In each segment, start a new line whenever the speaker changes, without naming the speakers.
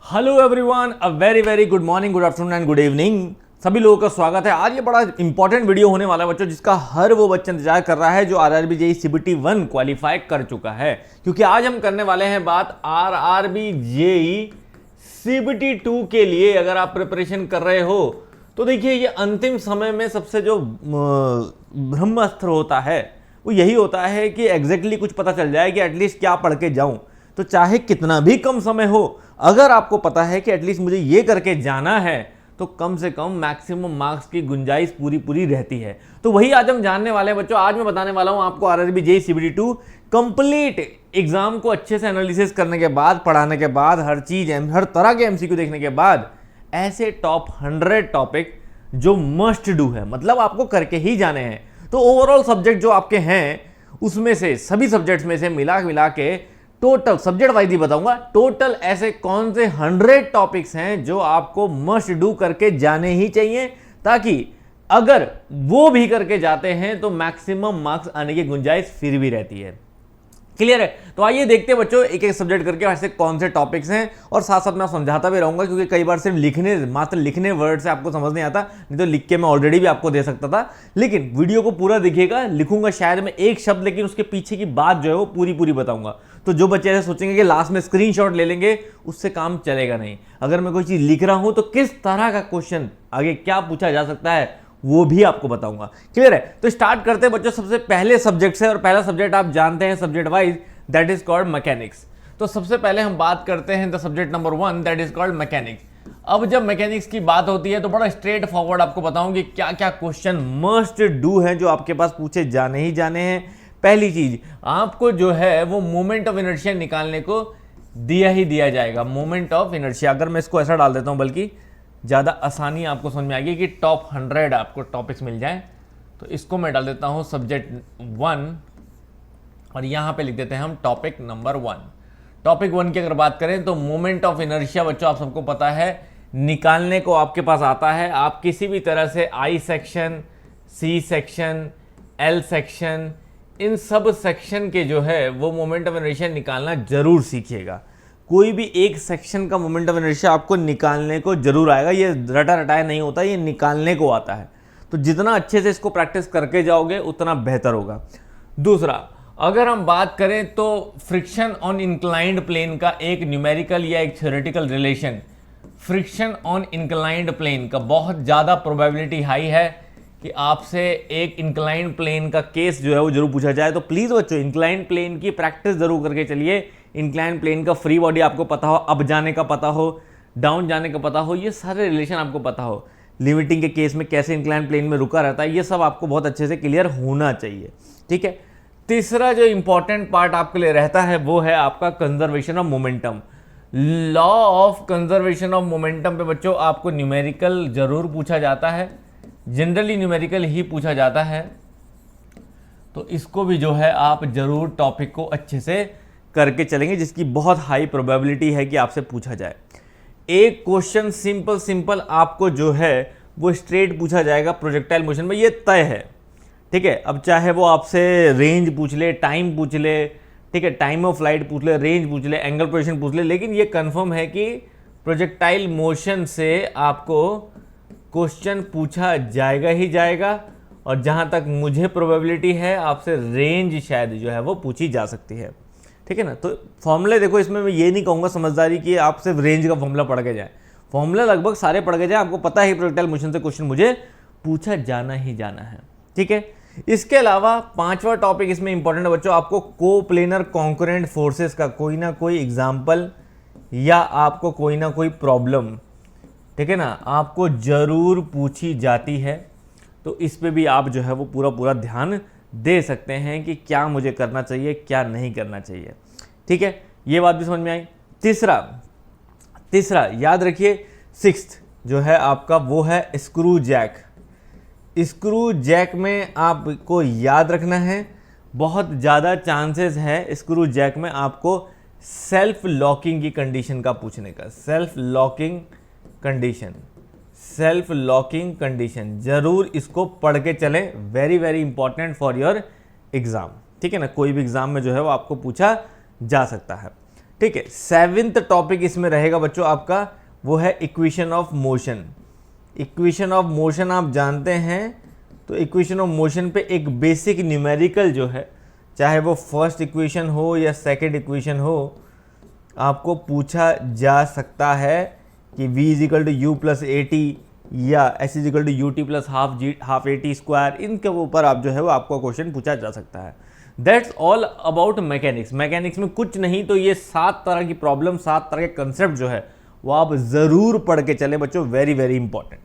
Hello everyone, a very very good morning, good afternoon and good evening. सभी लोगों का स्वागत है। आज ये बड़ा इंपॉर्टेंट वीडियो होने वाला है बच्चों, जिसका हर वो बच्चा इंतजार कर रहा है जो आरआरबी जेईई सीबीटी 1 क्वालिफाई कर चुका है। क्योंकि आज हम करने वाले हैं बात आरआरबी जेईई सीबीटी 2 के लिए। अगर आप प्रिपरेशन कर रहे हो तो देखिए, ये अंतिम समय में सबसे जो ब्रह्मास्त्र होता है वो यही होता है कि एग्जैक्टली कुछ पता चल जाए कि एटलीस्ट क्या पढ़ के जाऊं। तो चाहे कितना भी कम समय हो, अगर आपको पता है कि एटलीस्ट मुझे ये करके जाना है, तो कम से कम मैक्सिमम मार्क्स की गुंजाइश पूरी रहती है। तो वही आज हम जानने वाले हैं बच्चों। आज मैं बताने वाला हूं आपको RRB JEE CBT 2 complete exam को अच्छे से एनालिसिस करने के बाद, पढ़ाने के बाद, हर चीज हर तरह के एमसीक्यू देखने के बाद, ऐसे टॉप 100 टॉपिक जो मस्ट डू है, मतलब आपको करके ही जाने हैं। तो ओवरऑल सब्जेक्ट जो आपके हैं उसमें से, सभी सब्जेक्ट्स में से मिला के टोटल सब्जेक्ट वाइज ही बताऊंगा, टोटल ऐसे कौन से 100 टॉपिक्स हैं जो आपको मस्ट डू करके जाने ही चाहिए, ताकि अगर वो भी करके जाते हैं तो मैक्सिमम मार्क्स आने की गुंजाइश फिर भी रहती है। क्लियर है? तो आइए देखते हैं बच्चों एक एक सब्जेक्ट करके ऐसे कौन से टॉपिक्स हैं, और साथ साथ मैं समझाता भी रहूंगा, क्योंकि कई बार सिर्फ मात्र लिखने वर्ड से आपको समझ नहीं आता। नहीं तो लिख के मैं ऑलरेडी भी आपको दे सकता था, लेकिन वीडियो को पूरा देखिएगा। लिखूंगा शायद मैं एक शब्द, लेकिन उसके पीछे की बात जो है वो पूरी बताऊंगा। तो जो बच्चे ऐसे सोचेंगे कि लास्ट में स्क्रीनशॉट ले लेंगे, उससे काम चलेगा नहीं। अगर मैं कोई चीज लिख रहा हूं तो किस तरह का क्वेश्चन आगे क्या पूछा जा सकता है वो भी आपको बताऊंगा। क्लियर है? तो स्टार्ट करते हैं बच्चों सबसे पहले सब्जेक्ट से, और पहला सब्जेक्ट आप जानते हैं subject wise, that is called mechanics. तो सबसे पहले हम बात करते हैं the subject number 1, that is called mechanics. अब जब मैकेनिक्स की बात होती है तो बड़ा स्ट्रेट फॉरवर्ड आपको बताऊं कि क्या क्या क्वेश्चन मस्ट डू हैं जो आपके पास पूछे जाने ही जाने हैं। पहली चीज, आपको जो है वो मोमेंट ऑफ इनर्शिया निकालने को दिया ही दिया जाएगा। मोमेंट ऑफ इनर्शिया, अगर मैं इसको ऐसा डाल देता हूं, बल्कि ज़्यादा आसानी आपको समझ में आएगी कि टॉप 100 आपको टॉपिक्स मिल जाएं। तो इसको मैं डाल देता हूं सब्जेक्ट 1, और यहां पे लिख देते हैं हम टॉपिक नंबर 1। टॉपिक 1 की अगर बात करें तो मोमेंट ऑफ इनर्शिया बच्चों आप सबको पता है, निकालने को आपके पास आता है। आप किसी भी तरह से I section, C section, L section, इन सब सेक्शन के जो है वो मोमेंट ऑफ इनर्शिया निकालना जरूर सीखिएगा। कोई भी एक सेक्शन का मोमेंट ऑफ इनर्शिया आपको निकालने को जरूर आएगा। ये रटा रटाया नहीं होता, ये निकालने को आता है। तो जितना अच्छे से इसको प्रैक्टिस करके जाओगे उतना बेहतर होगा। दूसरा, अगर हम बात करें तो फ्रिक्शन ऑन इंक्लाइंड प्लेन का एक न्यूमेरिकल या एक theoretical relation, friction on inclined plane का बहुत ज़्यादा प्रोबेबिलिटी हाई है कि आपसे एक इंक्लाइंड प्लेन का केस जो है वो जरूर पूछा जाए। तो प्लीज़ बच्चों इंक्लाइंड प्लेन की प्रैक्टिस जरूर करके चलिए। इंक्लाइंड प्लेन का फ्री बॉडी आपको पता हो, अप जाने का पता हो, डाउन जाने का पता हो, ये सारे रिलेशन आपको पता हो, लिमिटिंग के केस में कैसे इंक्लाइंड प्लेन में रुका रहता है, ये सब आपको बहुत अच्छे से क्लियर होना चाहिए। ठीक है? तीसरा जो इंपॉर्टेंट पार्ट आपके लिए रहता है वो है आपका conservation of momentum. Law of conservation of momentum पे बच्चों आपको न्यूमेरिकल जरूर पूछा जाता है, जनरली न्यूमेरिकल ही पूछा जाता है। तो इसको भी जो है आप जरूर टॉपिक को अच्छे से करके चलेंगे, जिसकी बहुत हाई प्रोबेबिलिटी है कि आपसे पूछा जाए। एक क्वेश्चन सिंपल आपको जो है वो स्ट्रेट पूछा जाएगा प्रोजेक्टाइल मोशन में, ये तय है। ठीक है? अब चाहे वो आपसे रेंज पूछ ले, टाइम पूछ ले, ठीक है, टाइम ऑफ फ्लाइट पूछ ले, रेंज पूछ ले, एंगल पोजीशन पूछ ले, लेकिन ये कंफर्म है कि प्रोजेक्टाइल मोशन से आपको क्वेश्चन पूछा जाएगा ही जाएगा। और जहां तक मुझे प्रोबेबिलिटी है, आपसे रेंज शायद जो है वो पूछी जा सकती है। ठीक है ना? तो फॉर्मूले देखो, इसमें मैं ये नहीं कहूँगा समझदारी कि आप सिर्फ रेंज का फॉर्मूला पढ़ के जाए। फॉर्मूला लगभग सारे पढ़ के जाए, आपको पता है प्रोजेक्टाइल मोशन से क्वेश्चन मुझे पूछा जाना ही जाना है। ठीक है? इसके अलावा पांचवा टॉपिक इसमें इंपॉर्टेंट है बच्चों, आपको कोप्लेनर कॉन्करेंट फोर्सेस का कोई ना कोई एग्जाम्पल या आपको कोई ना कोई प्रॉब्लम, ठीक है ना, आपको जरूर पूछी जाती है। तो इस पे भी आप जो है वो पूरा ध्यान दे सकते हैं कि क्या मुझे करना चाहिए, क्या नहीं करना चाहिए। ठीक है? ये बात भी समझ में आई। तीसरा याद रखिए, सिक्स्थ जो है आपका वो है स्क्रू जैक। स्क्रू जैक में आपको याद रखना है, बहुत ज़्यादा चांसेस है स्क्रू जैक में आपको सेल्फ लॉकिंग की कंडीशन का पूछने का। सेल्फ लॉकिंग कंडीशन जरूर इसको पढ़ के चलें, very important for your exam. ठीक है ना? कोई भी एग्जाम में जो है वो आपको पूछा जा सकता है। ठीक है। 7th टॉपिक इसमें रहेगा बच्चों आपका, वो है equation of motion. Equation of motion आप जानते हैं, तो इक्वेशन ऑफ मोशन पे एक बेसिक न्यूमेरिकल जो है, चाहे वो फर्स्ट इक्वेशन हो या सेकंड इक्वेशन हो, आपको पूछा जा सकता है कि v equal to u plus a t या s equal to u t plus half a t square, इनके ऊपर आप जो है वो आपको क्वेश्चन पूछा जा सकता है। That's all about mechanics. Mechanics में कुछ नहीं तो ये 7 तरह की प्रॉब्लम, 7 तरह के कंसेप्ट जो है वो आप ज़रूर पढ़ के चले बच्चों, वेरी वेरी इंपॉर्टेंट।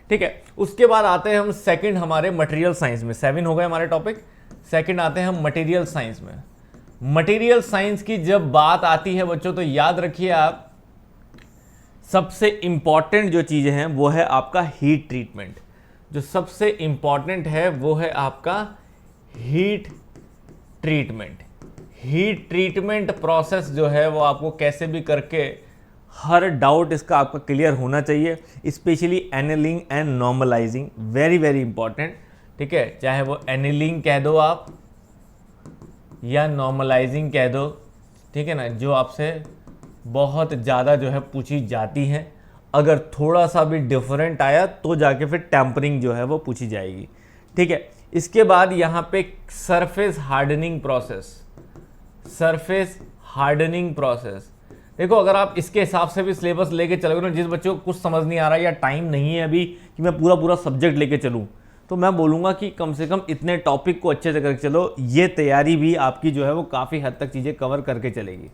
ठीक है, उसके बाद आते हैं हम सेकंड हमारे मटेरियल साइंस में। 7 हो गए हमारे टॉपिक। सेकंड आते हैं हम मटेरियल साइंस में। मटेरियल साइंस की जब बात आती है बच्चों, तो याद रखिए आप, सबसे इंपॉर्टेंट जो चीज़ें हैं वो है आपका हीट ट्रीटमेंट। जो सबसे इंपॉर्टेंट है वो है आपका heat treatment. Heat treatment process जो है वो आपको कैसे भी करके हर डाउट इसका आपका क्लियर होना चाहिए, specially annealing and normalising, very very important. ठीक है, चाहे वो एनेलिंग कह दो आप या नॉर्मलाइजिंग कह दो, ठीक है ना, जो आपसे बहुत ज़्यादा जो है पूछी जाती हैं। अगर थोड़ा सा भी डिफरेंट आया तो जाके फिर टेम्परिंग जो है वो पूछी जाएगी। ठीक है, इसके बाद यहाँ पे surface hardening process. Surface hardening process, देखो अगर आप इसके हिसाब से भी सिलेबस लेके चलोगे ना, जिस बच्चों को कुछ समझ नहीं आ रहा या टाइम नहीं है अभी कि मैं पूरा पूरा सब्जेक्ट लेके चलूँ, तो मैं बोलूँगा कि कम से कम इतने टॉपिक को अच्छे से करके चलो। ये तैयारी भी आपकी जो है वो काफ़ी हद तक चीज़ें कवर करके चलेगी।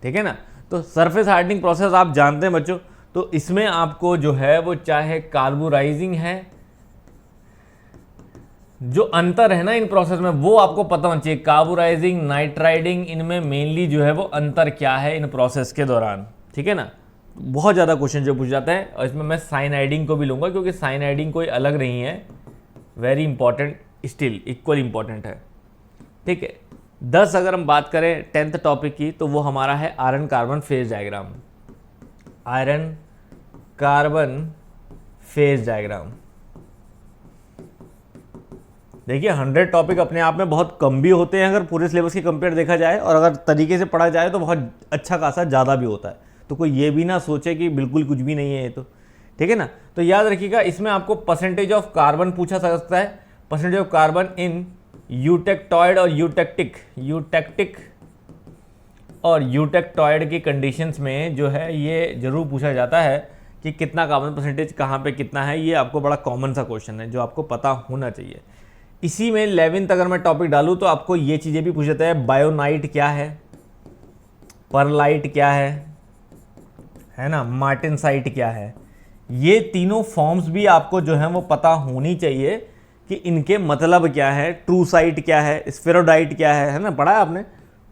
ठीक है ना। तो सरफेस हार्डनिंग प्रोसेस आप जानते हैं बच्चों, तो इसमें आपको जो है वो चाहे कार्बोराइजिंग है, जो अंतर है ना इन प्रोसेस में वो आपको पता होना चाहिए। कार्बोराइजिंग, नाइट्राइडिंग, इनमें मेनली जो है वो अंतर क्या है इन प्रोसेस के दौरान। ठीक है ना, बहुत ज़्यादा क्वेश्चन जो पूछ जाता है, और इसमें मैं साइनाइडिंग को भी लूँगा क्योंकि साइनाइडिंग कोई अलग नहीं है, very important, still equal important है। ठीक है, 10 अगर हम बात करें 10th टॉपिक की, तो वो हमारा है iron carbon phase diagram. Iron carbon phase diagram. देखिए 100 टॉपिक अपने आप में बहुत कम भी होते हैं अगर पूरे सिलेबस की कंपेयर देखा जाए, और अगर तरीके से पढ़ा जाए तो बहुत अच्छा खासा ज़्यादा भी होता है। तो कोई ये भी ना सोचे कि बिल्कुल कुछ भी नहीं है ये तो। ठीक है ना, तो याद रखिएगा इसमें आपको परसेंटेज ऑफ कार्बन पूछा सकता है। Percentage of carbon in eutectoid और यूटेक्टिक और यूटेक्टॉइड की कंडीशंस में जो है ये जरूर पूछा जाता है कि कितना कार्बन परसेंटेज कहाँ पे कितना है। ये आपको बड़ा कॉमन सा क्वेश्चन है जो आपको पता होना चाहिए। इसी में 11th अगर मैं टॉपिक डालूँ तो आपको ये चीज़ें भी पूछ जाता है, बायोनाइट क्या है, परलाइट क्या है ना, मार्टेनसाइट क्या है। ये तीनों फॉर्म्स भी आपको जो है वो पता होनी चाहिए कि इनके मतलब क्या है। ट्रू साइट क्या है, स्फेरोडाइट क्या है ना, पढ़ा है आपने।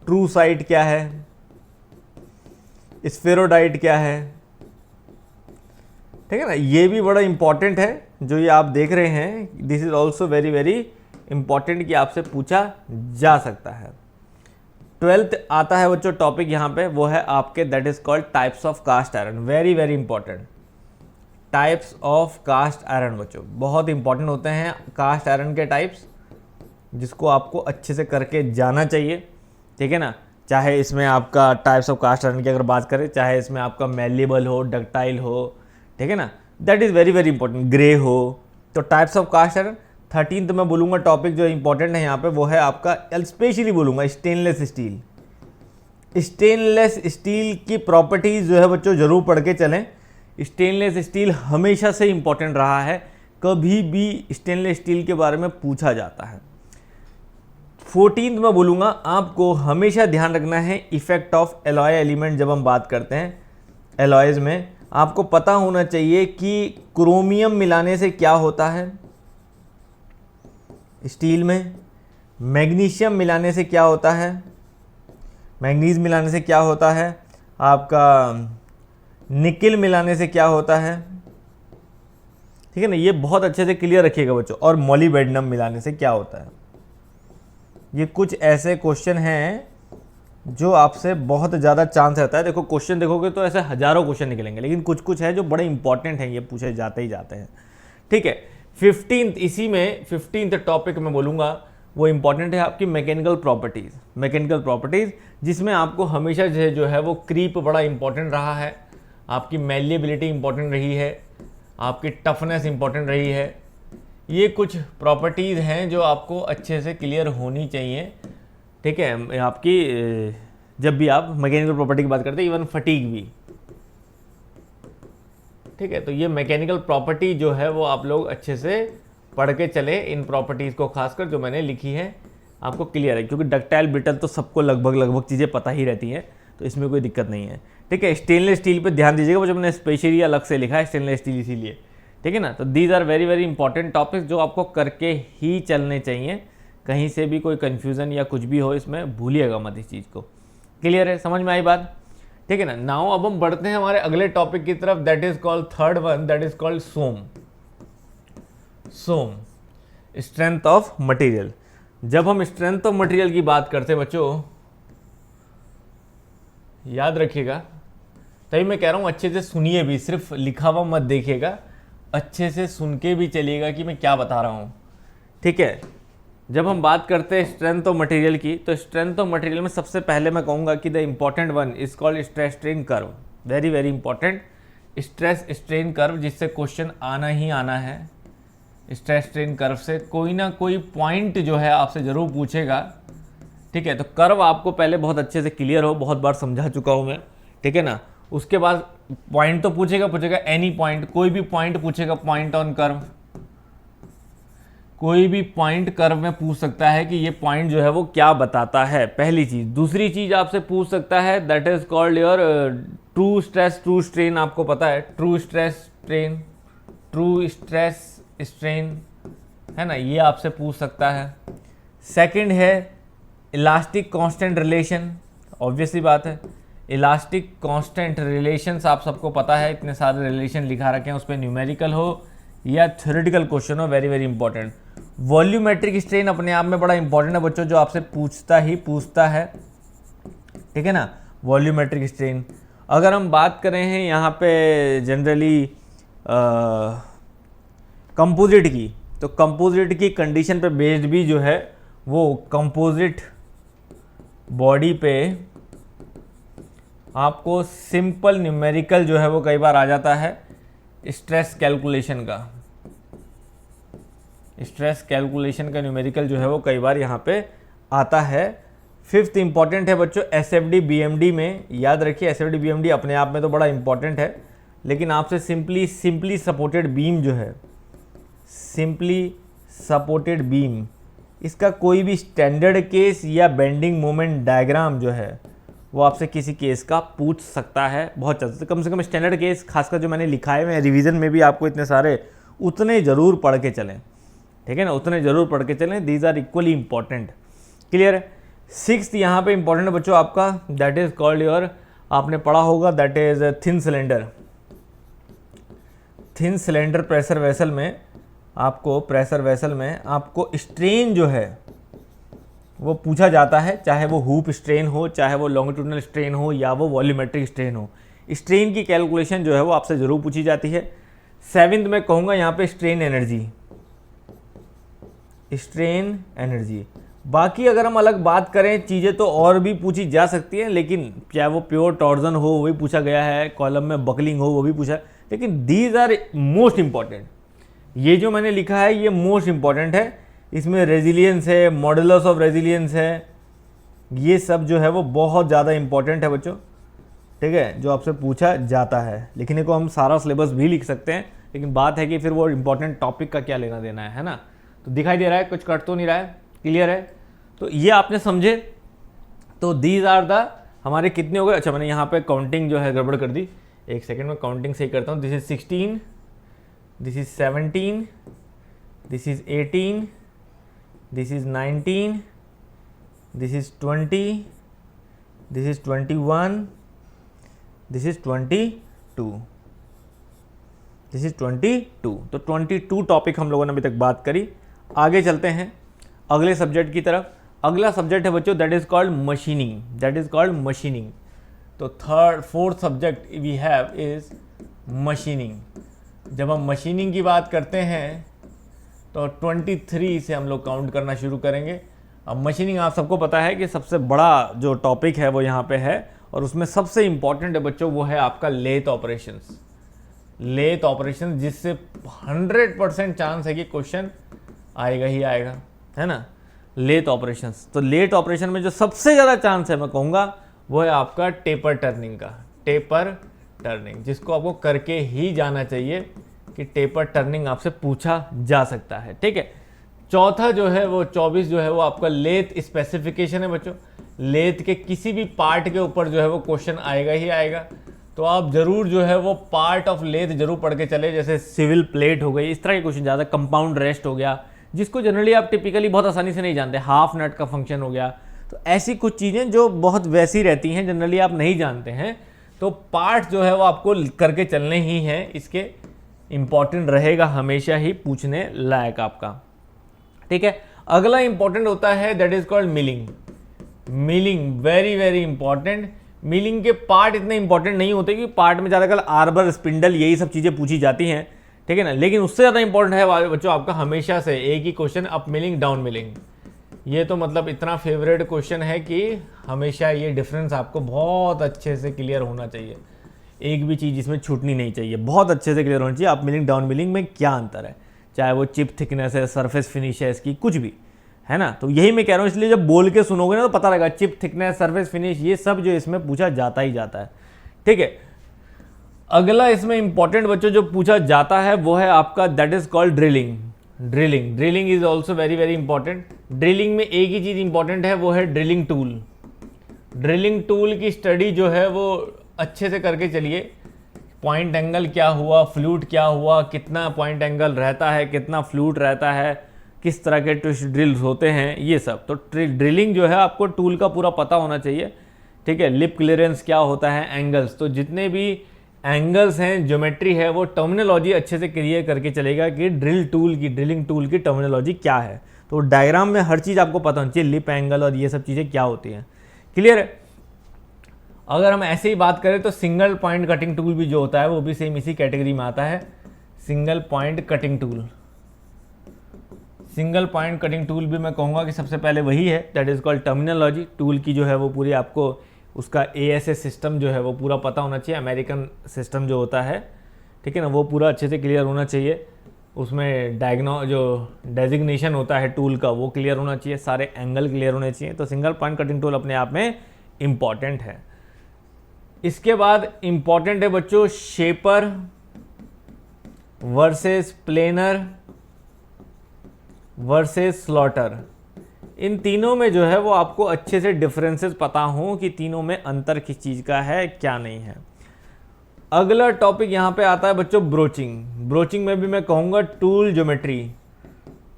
ट्रू साइट क्या है, स्फेरोडाइट क्या है। ठीक है ना, ये भी बड़ा इंपॉर्टेंट है जो ये आप देख रहे हैं। This is also very very important कि आपसे पूछा जा सकता है। 12th आता है बच्चों टॉपिक यहाँ पे, वो है आपके that is called types of cast iron. Very very important, types of cast iron बच्चों बहुत इंपॉर्टेंट होते हैं। कास्ट आयरन के टाइप्स जिसको आपको अच्छे से करके जाना चाहिए। ठीक है ना, चाहे इसमें आपका टाइप्स ऑफ कास्ट आयरन की अगर बात करें, चाहे इसमें आपका मेलेबल हो, डक्टाइल हो, ठीक है ना, that is very very important, grey हो। तो types of cast iron. 13th मैं बोलूँगा टॉपिक जो इंपॉर्टेंट है यहाँ पे, वो है आपका स्पेशली बोलूँगा स्टेनलेस स्टील। स्टेनलेस स्टील की प्रॉपर्टीज जो है बच्चों जरूर पढ़ के चलें। स्टेनलेस स्टील हमेशा से इंपॉर्टेंट रहा है, कभी भी स्टेनलेस स्टील के बारे में पूछा जाता है। 14th में बोलूँगा आपको हमेशा ध्यान रखना है इफेक्ट ऑफ एलॉय एलिमेंट। जब हम बात करते हैं एलॉयज में, आपको पता होना चाहिए कि क्रोमियम मिलाने से क्या होता है स्टील में, मैग्नीशियम मिलाने से क्या होता है, मैंगनीज मिलाने से क्या होता है, आपका निकिल मिलाने से क्या होता है। ठीक है ना, ये बहुत अच्छे से क्लियर रखिएगा बच्चों। और मॉलिबेडनम मिलाने से क्या होता है। ये कुछ ऐसे क्वेश्चन हैं जो आपसे बहुत ज़्यादा चांस रहता है। देखो क्वेश्चन देखोगे तो ऐसे हज़ारों क्वेश्चन निकलेंगे, लेकिन कुछ कुछ है जो बड़े इंपॉर्टेंट हैं, ये पूछे जाते ही जाते हैं। ठीक है, 15th इसी में 15th टॉपिक में बोलूँगा वो इंपॉर्टेंट है आपकी मैकेनिकल प्रॉपर्टीज़। मैकेनिकल प्रॉपर्टीज़ जिसमें आपको हमेशा जो है वो क्रीप बड़ा इंपॉर्टेंट रहा है, आपकी मैलिएबिलिटी इंपॉर्टेंट रही है, आपकी टफनेस इंपॉर्टेंट रही है। ये कुछ प्रॉपर्टीज़ हैं जो आपको अच्छे से क्लियर होनी चाहिए, ठीक है, आपकी जब भी आप मैकेनिकल प्रॉपर्टी की बात करते हैं, इवन फटीग भी, ठीक है। तो ये मैकेनिकल प्रॉपर्टी जो है वो आप लोग अच्छे से पढ़ के चले, इन प्रॉपर्टीज़ को खासकर जो मैंने लिखी है आपको क्लियर है, क्योंकि डक्टाइल ब्रिटल तो सबको लगभग चीज़ें पता ही रहती हैं, तो इसमें कोई दिक्कत नहीं है, ठीक है। स्टेनलेस स्टील पे ध्यान दीजिएगा, वो जो मैंने स्पेशली अलग से लिखा है स्टेनलेस स्टील इसीलिए, ठीक है ना। तो these are very very important topics जो आपको करके ही चलने चाहिए, कहीं से भी कोई कन्फ्यूज़न या कुछ भी हो इसमें भूलिएगा मत इस चीज़ को। क्लियर है, समझ में आई बात, ठीक है ना। नाउ अब हम बढ़ते हैं हमारे अगले टॉपिक की तरफ, that is called third one, that is called SOM. SOM, strength of material. जब हम स्ट्रेंथ ऑफ मटेरियल की बात करते हैं बच्चों, याद रखिएगा, तभी मैं कह रहा हूं अच्छे से सुनिए भी, सिर्फ लिखा हुआ मत देखिएगा, अच्छे से सुन के भी चलिएगा कि मैं क्या बता रहा हूं, ठीक है। जब हम बात करते हैं स्ट्रेंथ ऑफ मटेरियल की, तो स्ट्रेंथ ऑफ मटेरियल में सबसे पहले मैं कहूँगा कि the important one is called stress strain curve. Very very important, stress strain curve, जिससे क्वेश्चन आना ही आना है। स्ट्रेस स्ट्रेन कर्व से कोई ना कोई पॉइंट जो है आपसे ज़रूर पूछेगा, ठीक है। तो कर्व आपको पहले बहुत अच्छे से क्लियर हो, बहुत बार समझा चुका हूँ मैं, ठीक है ना। उसके बाद पॉइंट तो पूछेगा एनी पॉइंट, कोई भी पॉइंट पूछेगा, पॉइंट ऑन कर्व, कोई भी पॉइंट कर्व में पूछ सकता है कि ये पॉइंट जो है वो क्या बताता है, पहली चीज़। दूसरी चीज़ आपसे पूछ सकता है, that is called your true stress true strain. आपको पता है true stress strain, true stress strain, है ना, ये आपसे पूछ सकता है। सेकंड है इलास्टिक कांस्टेंट रिलेशन, ऑब्वियसली बात है, इलास्टिक कांस्टेंट रिलेशंस आप सबको पता है, इतने सारे रिलेशन लिखा रखे हैं, उस पर न्यूमेरिकल हो या थ्योरेटिकल क्वेश्चन हो, very very important. Volumetric strain अपने आप में बड़ा इंपॉर्टेंट है बच्चों, जो आपसे पूछता है, ठीक है ना। वॉल्यूमेट्रिक स्ट्रेन, अगर हम बात करें हैं यहाँ पे जनरली कंपोजिट की, तो कंपोजिट की कंडीशन पे बेस्ड भी जो है वो कंपोजिट बॉडी पे आपको सिंपल न्यूमेरिकल जो है वो कई बार आ जाता है स्ट्रेस कैलकुलेशन का। स्ट्रेस कैलकुलेशन का न्यूमेरिकल जो है वो कई बार यहाँ पे आता है। फिफ्थ इंपॉर्टेंट है बच्चों एसएफडी बीएमडी में, याद रखिए एसएफडी बीएमडी अपने आप में तो बड़ा इंपॉर्टेंट है, लेकिन आपसे सिंपली सपोर्टेड बीम जो है, सिंपली सपोर्टेड बीम, इसका कोई भी स्टैंडर्ड केस या बेंडिंग मोमेंट डायग्राम जो है वो आपसे किसी केस का पूछ सकता है बहुत ज़्यादा। कम से कम स्टैंडर्ड केस खासकर जो मैंने लिखा है, मैं रिवीजन में भी आपको इतने सारे उतने ज़रूर पढ़ के चलें, ठीक है ना, उतने ज़रूर पढ़ के चलें, these are equally important. Clear है। सिक्स्थ यहाँ पे इंपॉर्टेंट है बच्चों आपका, दैट इज कॉल्ड योर, आपने पढ़ा होगा, that is thin cylinder. Thin cylinder pressure vessel में आपको स्ट्रेन जो है वो पूछा जाता है, चाहे वो हुप स्ट्रेन हो, चाहे वो लॉन्गिट्यूडनल स्ट्रेन हो, या वो वॉल्यूमेट्रिक स्ट्रेन हो। स्ट्रेन की कैलकुलेशन जो है वो आपसे ज़रूर पूछी जाती है। सेवेंथ में कहूँगा यहाँ पे स्ट्रेन एनर्जी। बाकी अगर हम अलग बात करें, चीज़ें तो और भी पूछी जा सकती हैं, लेकिन चाहे वो प्योर टॉर्जन हो वो भी पूछा गया है, कॉलम में बकलिंग हो वो भी पूछा, लेकिन दीज आर मोस्ट इंपॉर्टेंट। ये जो मैंने लिखा है ये मोस्ट इंपॉर्टेंट है, इसमें रेजिलियंस है, मॉडुलस ऑफ रेजिलियंस है, ये सब जो है वो बहुत ज़्यादा इंपॉर्टेंट है बच्चों, ठीक है, जो आपसे पूछा जाता है। लिखने को हम सारा सिलेबस भी लिख सकते हैं, लेकिन बात है कि फिर वो इंपॉर्टेंट टॉपिक का क्या लेना देना है ना। तो दिखाई दे रहा है, कुछ कट तो नहीं रहा है, क्लियर है। तो ये आपने समझे, तो दीज आर द हमारे कितने हो गए। अच्छा, मैंने यहाँ पे काउंटिंग जो है गड़बड़ कर दी, एक सेकेंड में काउंटिंग सही करता हूँ। This is 16, this is 17, this is 18, this is 19, this is 20, this is 21, this is 22, this is 22। तो 22 टॉपिक हम लोगों ने अभी तक बात करी। आगे चलते हैं अगले सब्जेक्ट की तरफ। अगला सब्जेक्ट है बच्चों दैट इज कॉल्ड मशीनिंग, तो fourth subject we have is machining. जब हम मशीनिंग की बात करते हैं तो 23 से हम लोग काउंट करना शुरू करेंगे। अब मशीनिंग आप सबको पता है कि सबसे बड़ा जो टॉपिक है वो यहाँ पे है, और उसमें सबसे इंपॉर्टेंट है बच्चों वो है आपका लेथ ऑपरेशंस। लेथ ऑपरेशन जिससे 100% चांस है कि क्वेश्चन आएगा ही आएगा, है ना। लेथ ऑपरेशंस, तो लेथ ऑपरेशन में जो सबसे ज़्यादा चांस है मैं कहूँगा वो है आपका टेपर टर्निंग का। टेपर टर्निंग जिसको आपको करके ही जाना चाहिए कि टेपर टर्निंग आपसे पूछा जा सकता है, ठीक है। चौथा जो है वो 24 जो है वो आपका लेथ स्पेसिफिकेशन है बच्चों। लेथ के किसी भी पार्ट के ऊपर जो है वो क्वेश्चन आएगा ही आएगा, तो आप जरूर जो है वो पार्ट ऑफ लेथ जरूर पढ़ के चले। जैसे सिविल प्लेट हो गई, इस तरह के क्वेश्चन ज़्यादा, कंपाउंड रेस्ट हो गया जिसको जनरली आप टिपिकली बहुत आसानी से नहीं जानते, हाफ नट का फंक्शन हो गया, तो ऐसी कुछ चीज़ें जो बहुत वैसी रहती हैं जनरली आप नहीं जानते हैं, तो पार्ट जो है वो आपको करके चलने ही हैं। इसके इंपॉर्टेंट रहेगा, हमेशा ही पूछने लायक आपका, ठीक है। अगला इंपॉर्टेंट होता है that is called milling. Milling very very important. Milling के पार्ट इतने इंपॉर्टेंट नहीं होते कि पार्ट में ज़्यादातर आर्बर, स्पिंडल यही सब चीज़ें पूछी जाती हैं, ठीक है ना। लेकिन उससे ज़्यादा इंपॉर्टेंट है बच्चों आपका हमेशा से एक ही question, up milling down milling. ये तो मतलब इतना फेवरेट क्वेश्चन है कि हमेशा ये डिफरेंस आपको बहुत अच्छे से क्लियर होना चाहिए, एक भी चीज़ इसमें छूटनी नहीं चाहिए, बहुत अच्छे से क्लियर होना चाहिए अप मिलिंग डाउन मिलिंग में क्या अंतर है, चाहे वो चिप थिकनेस है, सरफेस फिनिश है इसकी, कुछ भी, है ना। तो यही मैं कह रहा हूँ, इसलिए जब बोल के सुनोगे ना तो पता लगा चिप थिकनेस, सरफेस फिनिश, ये सब जो इसमें पूछा जाता ही जाता है, ठीक है। अगला इसमें इंपॉर्टेंट बच्चों जो पूछा जाता है वो है आपका that is called drilling. Drilling, drilling is also very very important. Drilling में एक ही चीज़ इंपॉर्टेंट है वो है ड्रिलिंग टूल। ड्रिलिंग टूल की स्टडी जो है वो अच्छे से करके चलिए। पॉइंट एंगल क्या हुआ, फ्लूट क्या हुआ, कितना पॉइंट एंगल रहता है, कितना फ्लूट रहता है, किस तरह के ट्विस्ट ड्रिल्स होते हैं, ये सब। तो ड्रिलिंग जो है आपको टूल का पूरा पता होना चाहिए, ठीक है। लिप क्लियरेंस क्या होता है, एंगल्स, तो जितने भी एंगल्स हैं, ज्योमेट्री है, वो टर्मिनोलॉजी अच्छे से क्लियर करके चलेगा कि ड्रिलिंग टूल की टर्मिनोलॉजी क्या है। तो डायग्राम में हर चीज़ आपको पता होनी चाहिए, लिप एंगल और ये सब चीज़ें क्या होती हैं, क्लियर है। अगर हम ऐसे ही बात करें तो सिंगल पॉइंट कटिंग टूल भी जो होता है वो भी सेम इसी कैटेगरी में आता है। Single point cutting tool, single point cutting tool भी मैं कहूँगा कि सबसे पहले वही है, that is called terminology. Tool की जो है वो पूरी आपको उसका ASA सिस्टम जो है वो पूरा पता होना चाहिए, अमेरिकन सिस्टम जो होता है, ठीक है ना, वो पूरा अच्छे से क्लियर होना चाहिए। उसमें जो डेजिग्नेशन होता है टूल का वो क्लियर होना चाहिए, सारे एंगल क्लियर होने चाहिए। तो सिंगल पॉइंट कटिंग टूल अपने आप में इम्पॉर्टेंट है। इसके बाद इंपॉर्टेंट है बच्चों shaper versus planer versus slotter. इन तीनों में जो है वो आपको अच्छे से डिफरेंसेस पता हो कि तीनों में अंतर किस चीज़ का है, क्या नहीं है। अगला टॉपिक यहाँ पे आता है बच्चों ब्रोचिंग। ब्रोचिंग में भी मैं कहूँगा टूल ज्योमेट्री,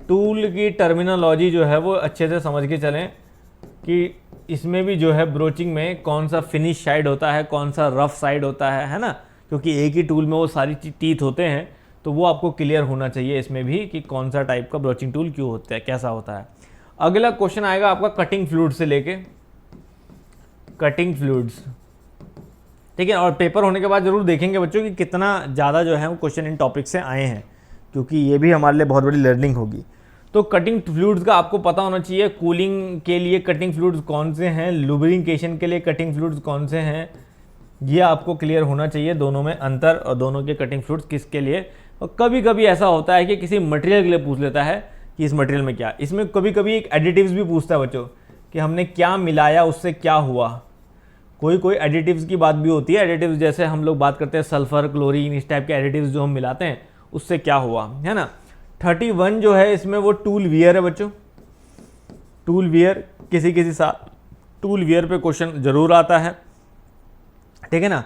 टूल की टर्मिनोलॉजी जो है वो अच्छे से समझ के चलें कि इसमें भी जो है ब्रोचिंग में कौन सा फिनिश साइड होता है, कौन सा रफ साइड होता है ना, क्योंकि एक ही टूल में वो सारी टीथ होते हैं, तो वो आपको क्लियर होना चाहिए इसमें भी कि कौन सा टाइप का ब्रोचिंग टूल क्यों होता है, कैसा होता है। अगला क्वेश्चन आएगा आपका कटिंग फ्लूइड से लेके, कटिंग फ्लूइड्स, ठीक है। और पेपर होने के बाद जरूर देखेंगे बच्चों कि कितना ज़्यादा जो है वो क्वेश्चन इन टॉपिक से आए हैं, क्योंकि ये भी हमारे लिए बहुत बड़ी लर्निंग होगी। तो कटिंग फ्लूइड्स का आपको पता होना चाहिए, कूलिंग के लिए कटिंग फ्लूइड्स कौन से हैं, लुब्रिकेशन के लिए कटिंग फ्लूइड्स कौन से हैं, ये आपको क्लियर होना चाहिए, दोनों में अंतर और दोनों के कटिंग फ्लूइड्स किसके लिए। और कभी कभी ऐसा होता है कि किसी मटेरियल के लिए पूछ लेता है कि इस मटेरियल में क्या, इसमें कभी कभी एक एडिटिव्स भी पूछता है बच्चों कि हमने क्या मिलाया उससे क्या हुआ। कोई एडिटिव्स की बात भी होती है, एडिटिव्स जैसे हम लोग बात करते हैं सल्फर, क्लोरीन, इस टाइप के एडिटिव्स जो हम मिलाते हैं उससे क्या हुआ, है ना। 31 जो है इसमें वो टूल वियर है बच्चों। टूल वियर किसी साल टूल वियर पे क्वेश्चन जरूर आता है, ठीक है ना।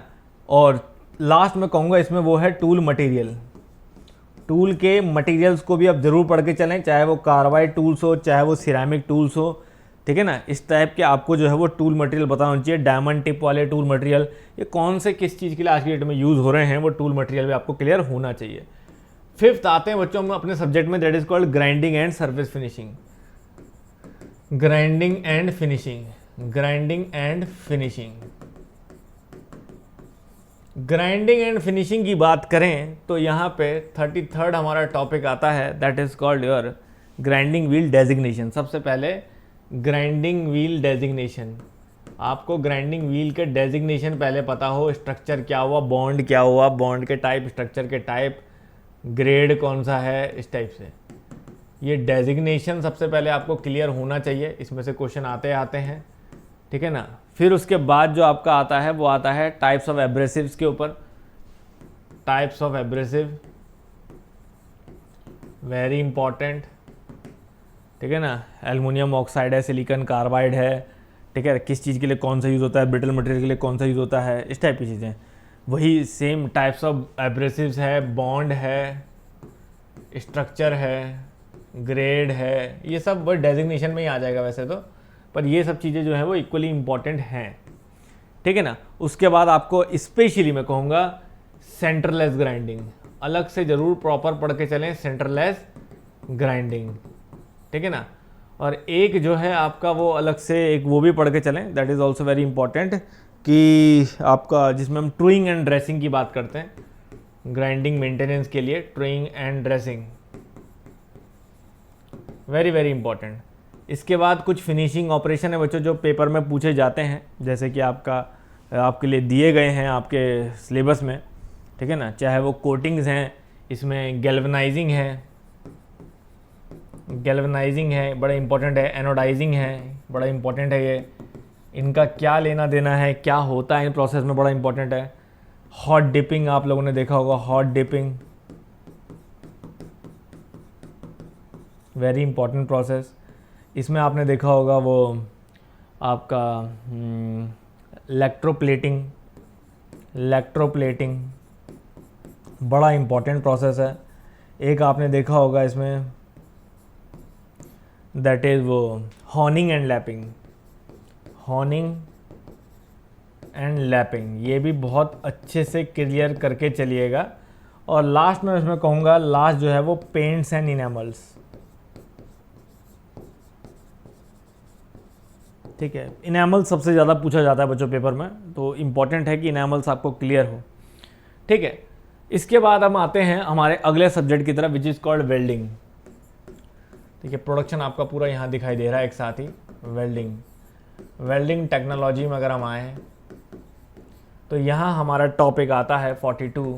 और लास्ट में कहूँगा इसमें वो है टूल मटेरियल। टूल के मटेरियल्स को भी आप जरूर पढ़ के चलें, चाहे वो कार्बाइड टूल्स हो, चाहे वो सिरेमिक टूल्स हो, ठीक है ना। इस टाइप के आपको जो है वो टूल मटेरियल पता होना चाहिए। डायमंड टिप वाले टूल मटेरियल ये कौन से किस चीज़ के लिए आज की डेट में यूज़ हो रहे हैं, वो टूल मटेरियल भी आपको क्लियर होना चाहिए। 5th आते हैं बच्चों हम अपने सब्जेक्ट में, that is called grinding and surface finishing. Grinding and finishing, grinding and finishing. Grinding and finishing की बात करें तो यहाँ पे 33rd हमारा टॉपिक आता है, that is called your grinding wheel designation. सबसे पहले ग्राइंडिंग व्हील डेजिग्नेशन, आपको ग्राइंडिंग व्हील के डेजिग्नेशन पहले पता हो, स्ट्रक्चर क्या हुआ, बॉन्ड क्या हुआ, बॉन्ड के टाइप, स्ट्रक्चर के टाइप, ग्रेड कौन सा है, इस टाइप से ये डेजिग्नेशन सबसे पहले आपको क्लियर होना चाहिए। इसमें से क्वेश्चन आते हैं, ठीक है ना। फिर उसके बाद जो आपका आता है वो आता है टाइप्स ऑफ एब्रेसिव्स के ऊपर। Types of abrasive very important, ठीक है ना। एल्युमिनियम ऑक्साइड है, सिलिकॉन कार्बाइड है, ठीक है, किस चीज़ के लिए कौन सा यूज़ होता है, ब्रिटल मटेरियल के लिए कौन सा यूज़ होता है, इस टाइप की चीज़ें। वही सेम टाइप्स ऑफ एब्रेसिव्स है, बॉन्ड है, स्ट्रक्चर है, ग्रेड है, ये सब वो डेजिग्नेशन में ही आ जाएगा वैसे तो, पर ये सब चीज़ें जो है वो इक्वली इम्पॉर्टेंट हैं, ठीक है ना। उसके बाद आपको स्पेशली मैं कहूँगा सेंटरलेस ग्राइंडिंग, अलग से ज़रूर प्रॉपर पढ़ के चलें, सेंटरलेस ग्राइंडिंग, ठीक है ना। और एक जो है आपका वो अलग से एक वो भी पढ़ के चलें, that is also very important, कि आपका जिसमें हम ट्रूइंग एंड ड्रेसिंग की बात करते हैं, ग्राइंडिंग मेंटेनेंस के लिए truing and dressing very very important. इसके बाद कुछ फिनिशिंग ऑपरेशन है बच्चों जो पेपर में पूछे जाते हैं, जैसे कि आपके लिए दिए गए हैं आपके सिलेबस में, ठीक है ना। चाहे वो कोटिंग्स हैं, इसमें गैल्वेनाइजिंग है, बड़ा इंपॉर्टेंट है, एनोडाइजिंग है, बड़ा इंपॉर्टेंट है ये, इनका क्या लेना देना है, क्या होता है इन प्रोसेस में, बड़ा इंपॉर्टेंट है। हॉट डिपिंग आप लोगों ने देखा होगा, hot dipping very important process. इसमें आपने देखा होगा वो आपका इलेक्ट्रोप्लेटिंग बड़ा इंपॉर्टेंट प्रोसेस है। एक आपने देखा होगा इसमें, दैट इज़ वो हॉर्निंग एंड लैपिंग, ये भी बहुत अच्छे से क्लियर करके चलिएगा। और लास्ट में इसमें कहूँगा, लास्ट जो है वो पेंट्स एंड इनेमल्स, ठीक है। इनेमल सबसे ज़्यादा पूछा जाता है बच्चों पेपर में, तो इम्पॉर्टेंट है कि इनेमल्स आपको क्लियर हो, ठीक है। इसके बाद हम आते हैं हमारे अगले सब्जेक्ट की तरफ, विच इज़ कॉल्ड वेल्डिंग, ठीक है। प्रोडक्शन आपका पूरा यहाँ दिखाई दे रहा है एक साथ ही। वेल्डिंग टेक्नोलॉजी में अगर हम आए तो यहाँ हमारा टॉपिक आता है 42,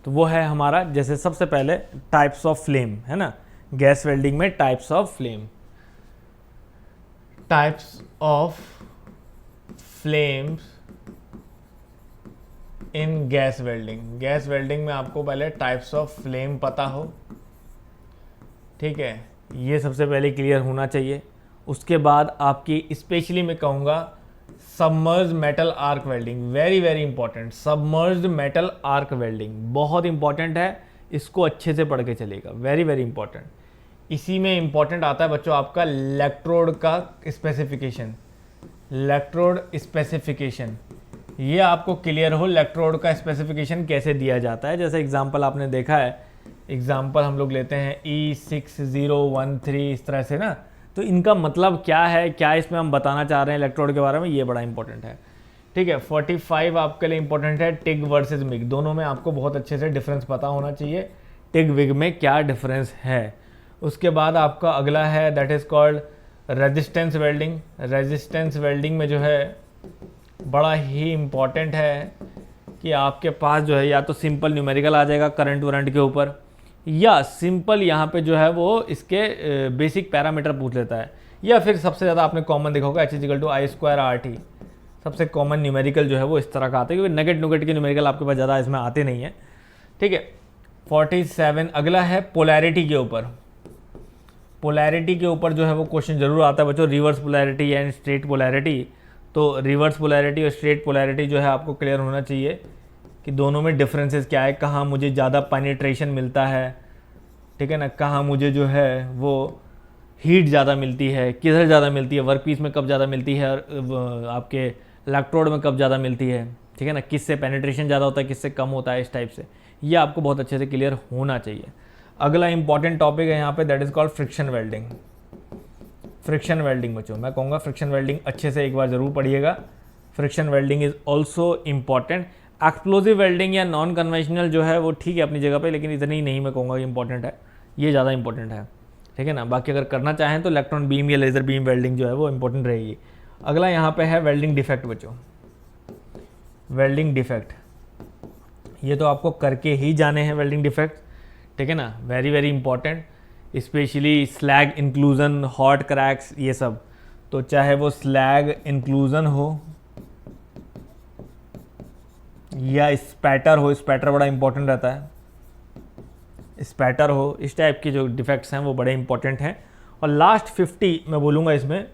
तो वो है हमारा, जैसे सबसे पहले टाइप्स ऑफ फ्लेम है ना, गैस वेल्डिंग में types of flames in gas welding में आपको पहले टाइप्स ऑफ फ्लेम पता हो, ठीक है, ये सबसे पहले क्लियर होना चाहिए। उसके बाद आपकी स्पेशली मैं कहूँगा submerged metal arc welding, very very important. Submerged metal arc welding बहुत इंपॉर्टेंट है, इसको अच्छे से पढ़ के चलेगा, वेरी वेरी इंपॉर्टेंट। इसी में इंपॉर्टेंट आता है बच्चों आपका इलेक्ट्रोड का स्पेसिफिकेशन, ये आपको क्लियर हो इलेक्ट्रोड का स्पेसिफिकेशन कैसे दिया जाता है। जैसे एग्जांपल आपने देखा है, एग्जांपल हम लोग लेते हैं E6013, इस तरह से ना, तो इनका मतलब क्या है, क्या इसमें हम बताना चाह रहे हैं इलेक्ट्रोड के बारे में, ये बड़ा इंपॉर्टेंट है, ठीक है। 45 आपके लिए इंपॉर्टेंट है, टिग वर्सेस मिग, दोनों में आपको बहुत अच्छे से डिफरेंस पता होना चाहिए, टिग विग में क्या डिफरेंस है। उसके बाद आपका अगला है that is called resistance welding में जो है बड़ा ही इम्पॉर्टेंट है कि आपके पास जो है या तो सिंपल न्यूमेरिकल आ जाएगा करंट वरंट के ऊपर, या सिंपल यहाँ पे जो है वो इसके बेसिक पैरामीटर पूछ लेता है, या फिर सबसे ज़्यादा आपने कॉमन देखा होगा H=I²RT, सबसे कॉमन न्यूमेरिकल जो है वो इस तरह का आता है, क्योंकि नगेट नुगेट के न्यूमेरिकल आपके पास ज़्यादा इसमें आते नहीं है, ठीक है। 47 अगला है पोलैरिटी के ऊपर जो है वो क्वेश्चन जरूर आता है बच्चों, reverse polarity and straight polarity. तो रिवर्स पोलैरिटी और स्ट्रेट पोलैरिटी जो है आपको क्लियर होना चाहिए कि दोनों में डिफरेंसेस क्या है, कहाँ मुझे ज़्यादा पेनिट्रेशन मिलता है, ठीक है ना, कहाँ मुझे जो है वो हीट ज़्यादा मिलती है, किधर ज़्यादा मिलती है, वर्क पीस में कब ज़्यादा मिलती है, और आपके इलेक्ट्रोड में कब ज़्यादा मिलती है, ठीक है ना, किससे पेनिट्रेशन ज़्यादा होता है, किससे कम होता है, इस टाइप से ये आपको बहुत अच्छे से क्लियर होना चाहिए। अगला इंपॉर्टेंट टॉपिक है यहाँ पे, that is called friction welding बच्चों, मैं कहूँगा फ्रिक्शन वेल्डिंग अच्छे से एक बार ज़रूर पढ़िएगा। Friction welding is also important. Explosive welding या नॉन कन्वेंशनल जो है वो ठीक है अपनी जगह पे, लेकिन इतनी नहीं मैं कहूँगा इंपॉर्टेंट है, ये ज़्यादा इंपॉर्टेंट है, ठीक है ना। बाकी अगर करना चाहें तो इलेक्ट्रॉन बीम या लेज़र बीम वेल्डिंग जो है वो इंपॉर्टेंट रहेगी। अगला यहाँ पे है वेल्डिंग डिफेक्ट बच्चों। वेल्डिंग डिफेक्ट ये तो आपको करके ही जाने हैं वेल्डिंग डिफेक्ट, ठीक है ना, very very important, specially slag inclusion, hot cracks, ये सब। तो चाहे वो स्लैग इंक्लूजन हो या स्पैटर हो, स्पैटर बड़ा इंपॉर्टेंट रहता है, स्पैटर हो, इस टाइप के जो डिफेक्ट्स हैं वो बड़े इंपॉर्टेंट हैं। और लास्ट 50 मैं बोलूँगा इसमें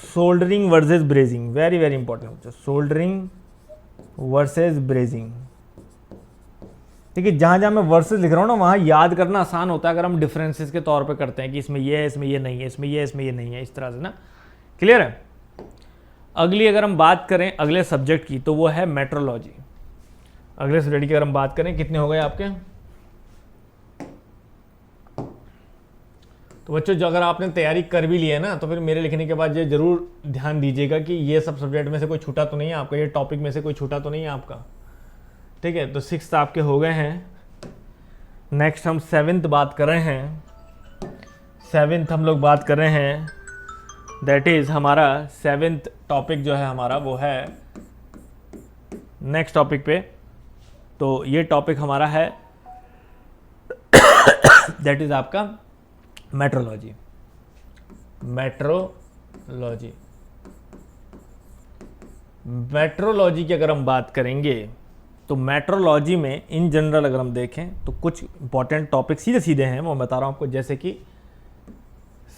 soldering versus brazing, very very important. Soldering versus brazing, ठीक है, जहाँ जहाँ मैं वर्सेस लिख रहा हूँ ना वहाँ याद करना आसान होता है अगर हम डिफरेंसेस के तौर पे करते हैं कि इसमें ये है, इसमें ये नहीं है, इसमें ये है, इसमें ये नहीं है, इस तरह से ना, क्लियर है। अगली अगर हम बात करें अगले सब्जेक्ट की तो वो है मेट्रोलॉजी। अगले सब्जेक्ट की अगर हम बात करें, कितने हो गए आपके? तो बच्चों जो अगर आपने तैयारी कर भी ली है ना, तो फिर मेरे लिखने के बाद ये जरूर ध्यान दीजिएगा कि ये सब सब्जेक्ट में से कोई छूटा तो नहीं है आपका, ये टॉपिक में से कोई छूटा तो नहीं है आपका, ठीक है। तो 6th आपके हो गए हैं। नेक्स्ट हम 7th बात कर रहे हैं। 7th हम लोग बात कर रहे हैं, दैट इज हमारा 7th टॉपिक जो है हमारा वो है नेक्स्ट टॉपिक पे। तो ये टॉपिक हमारा है दैट इज आपका मेट्रोलॉजी। मेट्रोलॉजी मेट्रोलॉजी की अगर हम बात करेंगे तो मेट्रोलॉजी में इन जनरल अगर हम देखें तो कुछ इंपॉर्टेंट टॉपिक सीधे सीधे हैं, वो बता रहा हूं आपको, जैसे कि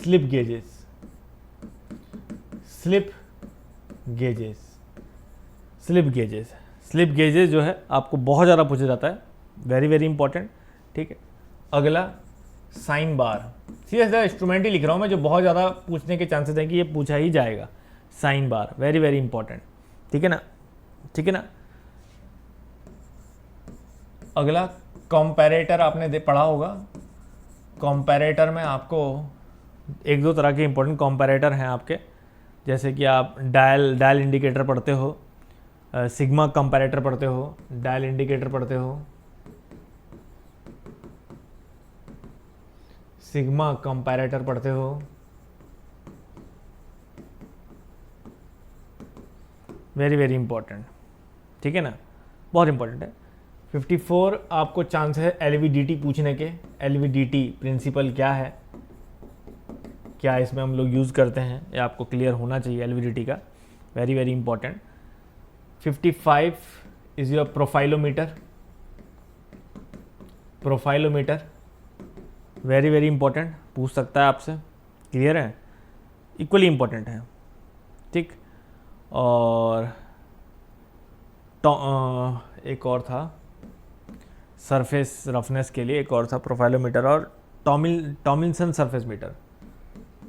slip gauges. Slip gauges, slip gauges, slip gauges जो है आपको बहुत ज़्यादा पूछा जाता है, वेरी वेरी इंपॉर्टेंट, ठीक है। अगला साइन बार, सीधा सीधा इंस्ट्रूमेंट ही लिख रहा हूँ मैं, जो बहुत ज़्यादा पूछने के चांसेस हैं कि ये पूछा ही जाएगा। Sine bar very very important, ठीक है ना, ठीक है ना। अगला कंपैरेटर आपने पढ़ा होगा। कंपैरेटर में आपको एक दो तरह के इंपॉर्टेंट कंपैरेटर हैं आपके, जैसे कि आप डायल इंडिकेटर पढ़ते हो, सिग्मा कंपैरेटर पढ़ते हो, डायल इंडिकेटर पढ़ते हो, सिग्मा कंपैरेटर पढ़ते हो, वेरी वेरी इंपॉर्टेंट, ठीक है ना, बहुत इंपॉर्टेंट है। 54 आपको चांस है एलवीडीटी पूछने के। एलवीडीटी प्रिंसिपल क्या है, क्या इसमें हम लोग यूज़ करते हैं, ये आपको क्लियर होना चाहिए एलवीडीटी का, very very important. 55 is your profilometer. Profilometer very very important, पूछ सकता है आपसे, क्लियर है, इक्वली इंपॉर्टेंट है, ठीक। और एक और था सरफेस रफनेस के लिए, एक और था प्रोफाइलोमीटर, और Tomlinson surface meter.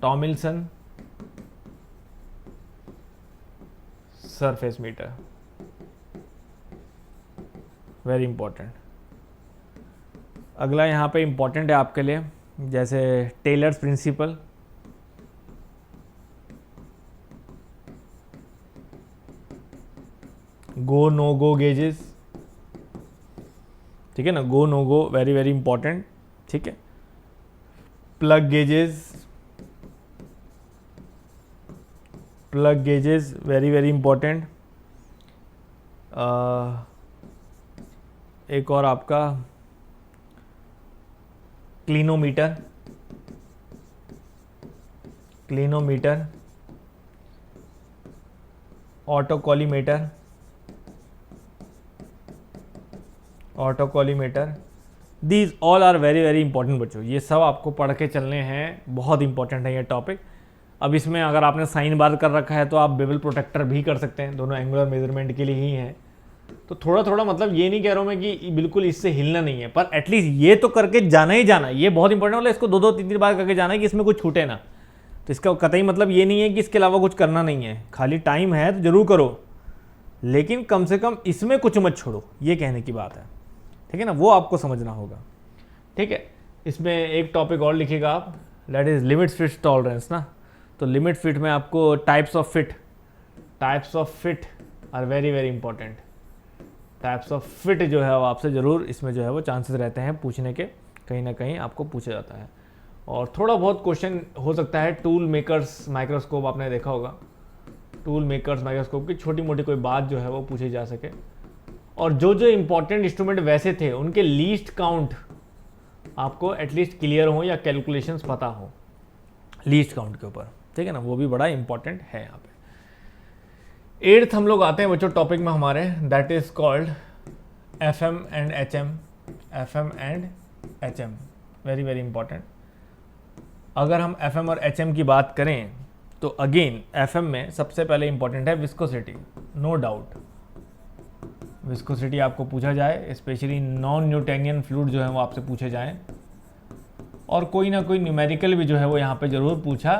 Tomlinson surface meter very important. अगला यहाँ पे इंपॉर्टेंट है आपके लिए, जैसे Taylor's principle, go no go gauges, ठीक है ना, go no go very very important, ठीक है। Plug gauges, plug gauges very very important. एक और आपका clinometer, clinometer, autocollimator, autocollimator, these all are very very important बच्चों, ये सब आपको पढ़ के चलने हैं, बहुत इंपॉर्टेंट है ये टॉपिक। अब इसमें अगर आपने साइन बार कर रखा है तो आप बेवल प्रोटेक्टर भी कर सकते हैं, दोनों एंगुलर मेजरमेंट के लिए ही हैं। तो थोड़ा थोड़ा, मतलब ये नहीं कह रहा हूँ मैं कि बिल्कुल इससे हिलना नहीं है, पर एटलीस्ट ये तो करके जाना ही जाना, ये बहुत इंपॉर्टेंट, मतलब इसको 2-2 3-3 बार करके जाना है कि इसमें कुछ छूटे ना। तो इसका कतई मतलब ये नहीं है कि इसके अलावा कुछ करना नहीं है, खाली टाइम है तो जरूर करो, लेकिन कम से कम इसमें कुछ मत छोड़ो, ये कहने की बात है, ठीक है ना, वो आपको समझना होगा, ठीक है। इसमें एक टॉपिक और लिखिएगा आप, that is limit fit tolerance ना। तो लिमिट फिट में आपको types of fit are very very important. Types of fit जो है वो आपसे ज़रूर इसमें जो है वो चांसेस रहते हैं पूछने के, कहीं ना कहीं आपको पूछा जाता है। और थोड़ा बहुत क्वेश्चन हो सकता है टूल मेकर्स माइक्रोस्कोप, आपने देखा होगा टूल मेकर्स माइक्रोस्कोप की छोटी मोटी कोई बात जो है वो पूछी जा सके। और जो जो इंपॉर्टेंट इंस्ट्रूमेंट वैसे थे उनके लीस्ट काउंट आपको एटलीस्ट क्लियर हो या कैलकुलेशंस पता हो लीस्ट काउंट के ऊपर, ठीक है ना, वो भी बड़ा इंपॉर्टेंट है यहाँ पे। 8th हम लोग आते हैं बच्चों टॉपिक में हमारे, that is called FM and HM। FM and HM very very important. अगर हम FM और HM की बात करें तो अगेन FM में सबसे पहले इंपॉर्टेंट है विस्कोसिटी, नो डाउट। विस्कोसिटी आपको पूछा जाए, स्पेशली नॉन न्यूटोनियन फ्लूइड जो है वो आपसे पूछे जाएं, और कोई ना कोई न्यूमेरिकल भी जो है वो यहाँ पे ज़रूर पूछा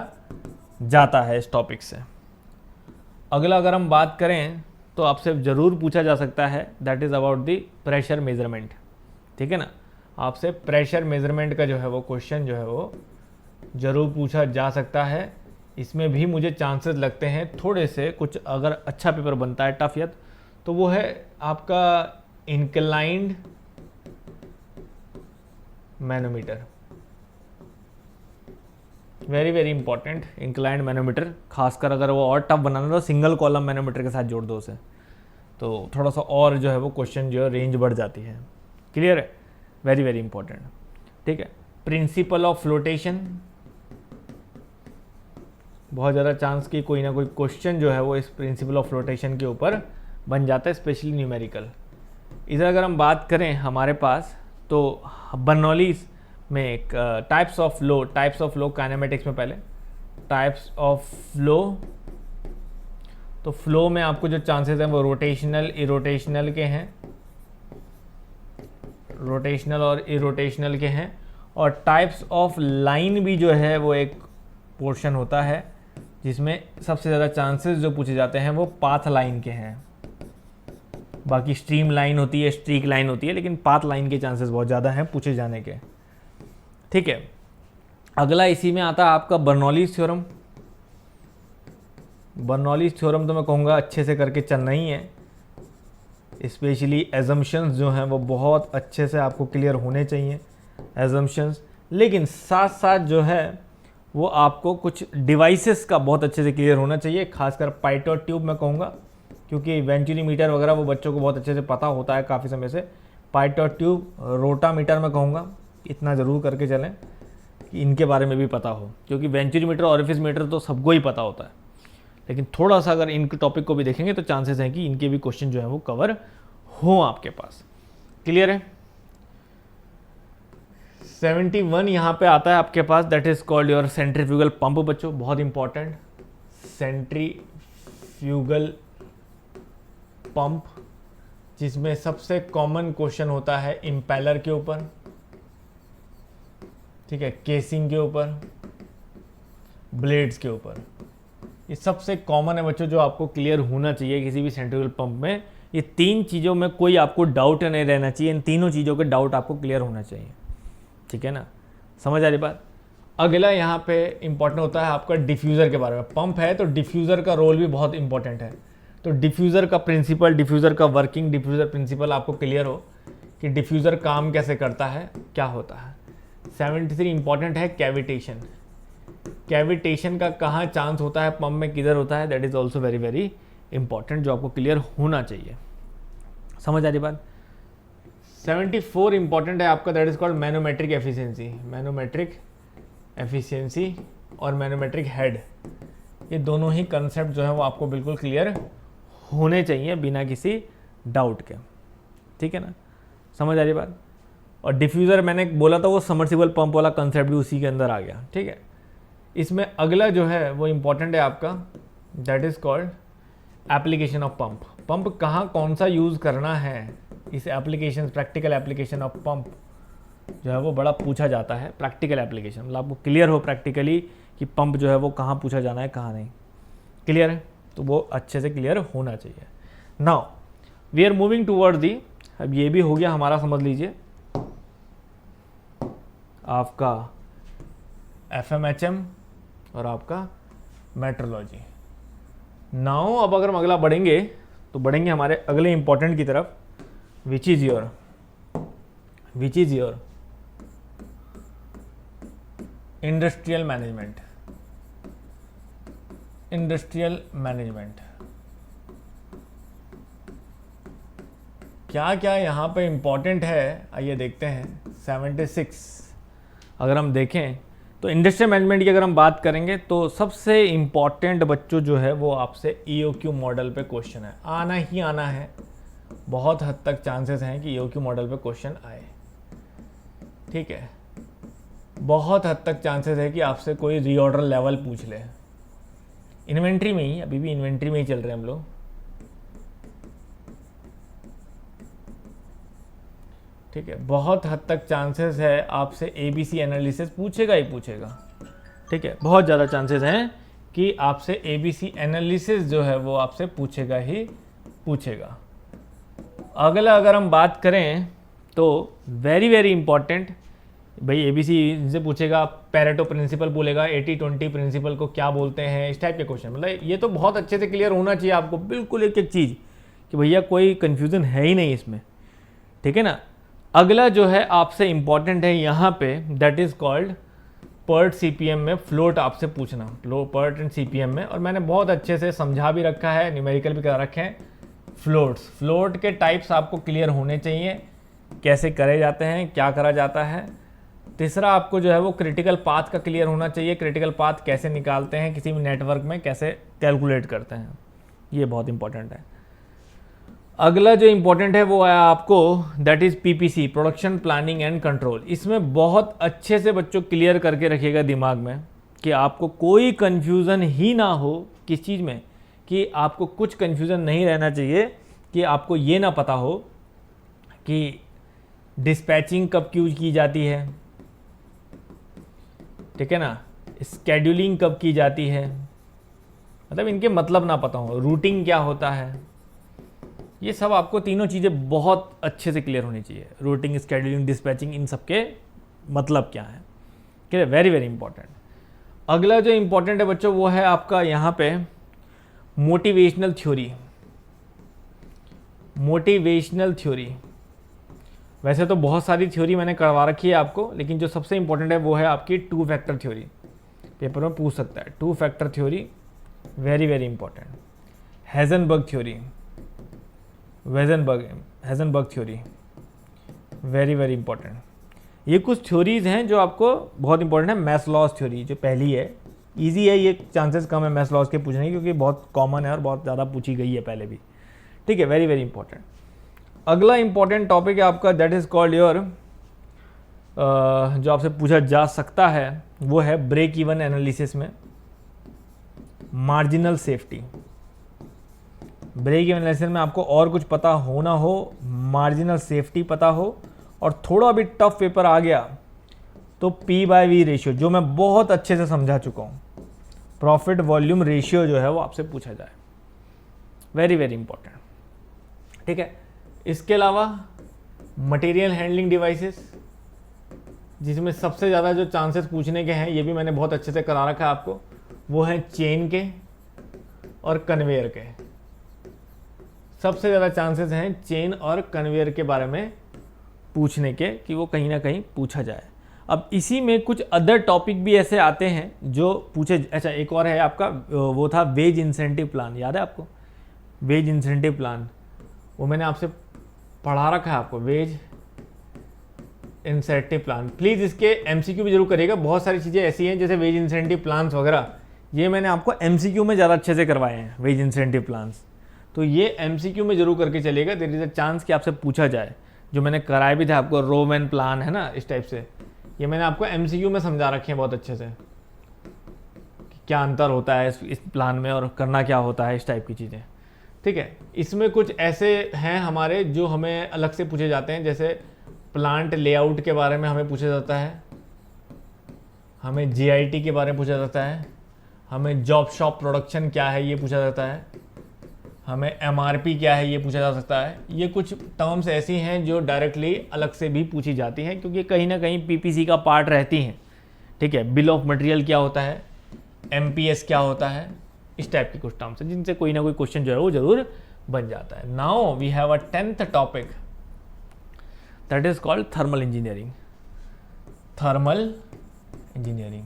जाता है इस टॉपिक से। अगला अगर हम बात करें तो आपसे ज़रूर पूछा जा सकता है, that is about the pressure measurement, ठीक है ना। आपसे प्रेशर मेजरमेंट का जो है वो क्वेश्चन जो है वो ज़रूर पूछा जा सकता है। इसमें भी मुझे चांसेस लगते हैं थोड़े से, कुछ अगर अच्छा पेपर बनता है टफ यत, तो वो है आपका inclined manometer, very very important. Inclined manometer खासकर अगर वो और टफ बनाना तो सिंगल कॉलम मैनोमीटर के साथ जोड़ दो उसे, तो थोड़ा सा और जो है वो क्वेश्चन जो है रेंज बढ़ जाती है। क्लियर है, वेरी वेरी इंपॉर्टेंट, ठीक है। प्रिंसिपल ऑफ फ्लोटेशन, बहुत ज़्यादा चांस की कोई ना कोई क्वेश्चन जो है वो इस प्रिंसिपल ऑफ फ्लोटेशन के ऊपर बन जाता है, स्पेशली न्यूमेरिकल। इधर अगर हम बात करें हमारे पास तो बर्नौलीज में एक टाइप्स ऑफ फ्लो काइनेमेटिक्स में पहले टाइप्स ऑफ फ्लो, तो फ्लो में आपको जो चांसेस हैं वो रोटेशनल इरोटेशनल के हैं, रोटेशनल और इरोटेशनल के हैं। और टाइप्स ऑफ लाइन भी जो है वो एक पोर्शन होता है जिसमें सबसे ज़्यादा चांसेस जो पूछे जाते हैं वो पाथ लाइन के हैं। बाकी स्ट्रीम लाइन होती है, स्ट्रीक लाइन होती है, लेकिन पाथ लाइन के चांसेस बहुत ज़्यादा हैं पूछे जाने के, ठीक है। अगला इसी में आता है आपका बर्नौलीज थ्योरम। बर्नौलीज थ्योरम तो मैं कहूँगा अच्छे से करके चलना ही है, स्पेशली एजम्पशंस जो हैं वो बहुत अच्छे से आपको क्लियर होने चाहिए एजम्पशंस, लेकिन साथ साथ जो है वो आपको कुछ डिवाइसेस का बहुत अच्छे से क्लियर होना चाहिए, खासकर पाइटोट ट्यूब मैं कहूँगा, क्योंकि वेंचुरीमीटर वगैरह वो बच्चों को बहुत अच्छे से पता होता है काफ़ी समय से। पाइटोट ट्यूब, रोटामीटर मैं कहूँगा, इतना ज़रूर करके चलें कि इनके बारे में भी पता हो, क्योंकि वेंचुरीमीटर ऑरिफिस मीटर तो सबको ही पता होता है, लेकिन थोड़ा सा अगर इनके टॉपिक को भी देखेंगे तो चांसेस हैं कि इनके भी क्वेश्चन जो है वो कवर हो आपके पास। क्लियर है। 71 यहाँ पे आता है आपके पास, that is called your centrifugal pump बच्चों, बहुत इंपॉर्टेंट। सेंट्रीफ्यूगल पंप, जिसमें सबसे कॉमन क्वेश्चन होता है इम्पेलर के ऊपर, ठीक है, केसिंग के ऊपर, ब्लेड्स के ऊपर। ये सबसे कॉमन है बच्चों जो आपको क्लियर होना चाहिए किसी भी सेंट्रीफ्यूगल पंप में। ये तीन चीज़ों में कोई आपको डाउट नहीं रहना चाहिए, इन तीनों चीज़ों के डाउट आपको क्लियर होना चाहिए, ठीक है ना, समझ आ रही बात। अगला यहाँ पे इंपॉर्टेंट होता है आपका डिफ्यूज़र के बारे में। पंप है तो डिफ्यूज़र का रोल भी बहुत इंपॉर्टेंट है, तो डिफ्यूज़र का प्रिंसिपल, डिफ्यूज़र का वर्किंग, डिफ्यूज़र प्रिंसिपल आपको क्लियर हो कि डिफ्यूज़र काम कैसे करता है, क्या होता है। 73 इंपॉर्टेंट है कैविटेशन। कैविटेशन का कहाँ चांस होता है पंप में, किधर होता है, that is also very very important, जो आपको क्लियर होना चाहिए। समझ आ रही बात। 74 इंपॉर्टेंट है आपका, that is called manometric efficiency. Manometric efficiency और मैनोमेट्रिक हेड, ये दोनों ही कंसेप्ट जो है वो आपको बिल्कुल क्लियर होने चाहिए बिना किसी डाउट के, ठीक है ना, समझ आ रही बात। और डिफ्यूज़र मैंने बोला था वो समर्सिबल पंप वाला कंसेप्ट भी उसी के अंदर आ गया, ठीक है। इसमें अगला जो है वो इम्पॉर्टेंट है आपका, that is called application of pump. Pump कहाँ कौन सा यूज़ करना है, इस application, practical application of pump जो है वो बड़ा पूछा जाता है। प्रैक्टिकल एप्लीकेशन मतलब आपको क्लियर हो प्रैक्टिकली कि पंप जो है वो कहाँ पूछा जाना है, कहाँ नहीं। क्लियर है, तो वो अच्छे से क्लियर होना चाहिए। Now we are moving toward the, अब ये भी हो गया हमारा, समझ लीजिए आपका FMHM और आपका मेट्रोलॉजी। नाउ अब अगर हम अगला बढ़ेंगे तो बढ़ेंगे हमारे अगले इंपॉर्टेंट की तरफ, which is your industrial management. क्या क्या यहाँ पे इंपॉर्टेंट है, आइए देखते हैं। 76 अगर हम देखें तो इंडस्ट्रियल मैनेजमेंट की अगर हम बात करेंगे तो सबसे इम्पॉर्टेंट बच्चों जो है वो आपसे EOQ मॉडल पे क्वेश्चन है, आना ही आना है। बहुत हद तक चांसेस हैं कि EOQ मॉडल पे क्वेश्चन आए, ठीक है। बहुत हद तक चांसेस है कि आपसे कोई रीऑर्डर लेवल पूछ ले, इन्वेंट्री में ही, अभी भी इन्वेंट्री में ही चल रहे हैं हम लोग। ठीक है, बहुत हद तक चांसेस है आपसे ABC एनालिसिस पूछेगा ही पूछेगा, ठीक है। बहुत ज़्यादा चांसेस हैं कि आपसे ABC एनालिसिस जो है वो आपसे पूछेगा ही पूछेगा। अगला अगर हम बात करें तो वेरी वेरी इंपॉर्टेंट, भाई ABC से पूछेगा, पैरेटो प्रिंसिपल बोलेगा, 80-20 प्रिंसिपल को क्या बोलते हैं, इस टाइप के क्वेश्चन। मतलब ये तो बहुत अच्छे से क्लियर होना चाहिए आपको, बिल्कुल एक एक चीज़, कि भैया कोई कन्फ्यूज़न है ही नहीं इसमें, ठीक है ना। अगला जो है आपसे इंपॉर्टेंट है यहाँ पे, that is called PERT CPM में फ्लोट आपसे पूछना, PERT एंड CPM में। और मैंने बहुत अच्छे से समझा भी रखा है, न्यूमेरिकल भी कर रखे हैं। फ्लोट के टाइप्स आपको क्लियर होने चाहिए, कैसे करे जाते हैं, क्या करा जाता है। तीसरा आपको जो है वो क्रिटिकल पाथ का क्लियर होना चाहिए, क्रिटिकल पाथ कैसे निकालते हैं किसी भी नेटवर्क में, कैसे कैलकुलेट करते हैं, ये बहुत इंपॉर्टेंट है। अगला जो इंपॉर्टेंट है वो है आपको, that is PPC, production planning and control. इसमें बहुत अच्छे से बच्चों क्लियर करके रखिएगा दिमाग में कि आपको कोई कन्फ्यूज़न ही ना हो किस चीज़ में, कि आपको कुछ कन्फ्यूज़न नहीं रहना चाहिए, कि आपको ये ना पता हो कि डिस्पैचिंग कब यूज की जाती है, ठीक है ना, स्केड्यूलिंग कब की जाती है, मतलब इनके मतलब ना पता हो, रूटिंग क्या होता है, ये सब आपको तीनों चीज़ें बहुत अच्छे से क्लियर होनी चाहिए। रूटिंग, स्केड्यूलिंग, डिस्पैचिंग, इन सब के मतलब क्या है, ठीक है, वेरी वेरी इंपॉर्टेंट। अगला जो इंपॉर्टेंट है बच्चों वो है आपका यहाँ पे मोटिवेशनल थ्योरी। वैसे तो बहुत सारी थ्योरी मैंने करवा रखी है आपको, लेकिन जो सबसे इंपॉर्टेंट है वो है आपकी 2 फैक्टर थ्योरी। पेपर में पूछ सकता है 2 factor theory, very very important. Heisenberg theory, very very important. ये कुछ थ्योरीज हैं जो आपको बहुत इंपॉर्टेंट है। मैस्लॉस थ्योरी जो पहली है, इजी है, ये चांसेस कम है मैस्लॉस के पूछने की, क्योंकि बहुत कॉमन है और बहुत ज़्यादा पूछी गई है पहले भी, ठीक है, वेरी वेरी इंपॉर्टेंट। अगला इंपॉर्टेंट टॉपिक है आपका, दैट इज़ कॉल्ड योर, जो आपसे पूछा जा सकता है वो है ब्रेक इवन एनालिसिस में marginal safety. Break even analysis में आपको और कुछ पता हो ना हो, मार्जिनल सेफ्टी पता हो, और थोड़ा भी टफ पेपर आ गया तो P/V रेशियो, जो मैं बहुत अच्छे से समझा चुका हूँ, प्रॉफिट वॉल्यूम रेशियो जो है वो आपसे पूछा जाए, वेरी वेरी इंपॉर्टेंट, ठीक है। इसके अलावा मटेरियल हैंडलिंग डिवाइसेस, जिसमें सबसे ज़्यादा जो चांसेस पूछने के हैं, ये भी मैंने बहुत अच्छे से करा रखा है आपको, वो है चेन के और कन्वेयर के। सबसे ज़्यादा चांसेस हैं चेन और कन्वेयर के बारे में पूछने के, कि वो कहीं ना कहीं पूछा जाए। अब इसी में कुछ अदर टॉपिक भी ऐसे आते हैं जो पूछे। अच्छा, एक और है आपका, वो था वेज इंसेंटिव प्लान, याद है आपको? वेज इंसेंटिव प्लान, वो मैंने आपसे पढ़ा रखा है आपको, वेज इंसेंटिव प्लान। प्लीज़ इसके MCQ भी जरूर करिएगा। बहुत सारी चीज़ें ऐसी हैं जैसे वेज इंसेंटिव प्लान्स वगैरह, ये मैंने आपको MCQ में ज़्यादा अच्छे से करवाए हैं, वेज इंसेंटिव प्लान्स। तो ये MCQ में जरूर करके चलिएगा, देयर इज़ अ चांस कि आपसे पूछा जाए। जो मैंने कराए भी थे आपको, रोमन प्लान है ना, इस टाइप से, ये मैंने आपको MCQ में समझा रखे हैं बहुत अच्छे से, कि क्या अंतर होता है इस प्लान में और करना क्या होता है, इस टाइप की चीज़ें, ठीक है। इसमें कुछ ऐसे हैं हमारे जो हमें अलग से पूछे जाते हैं, जैसे प्लांट लेआउट के बारे में हमें पूछा जाता है, हमें GIT के बारे में पूछा जाता है, हमें जॉब शॉप प्रोडक्शन क्या है ये पूछा जाता है, हमें MRP क्या है ये पूछा जा सकता है। ये कुछ टर्म्स ऐसी हैं जो डायरेक्टली अलग से भी पूछी जाती हैं, क्योंकि कहीं ना कहीं PPC का पार्ट रहती हैं, ठीक है। बिल ऑफ मटेरियल क्या होता है, MPS क्या होता है, इस टाइप की कुछ टर्म्स हैं जिनसे कोई ना कोई क्वेश्चन जो है वो जरूर बन जाता है। Now we have a 10th topic that is called thermal engineering. Thermal engineering,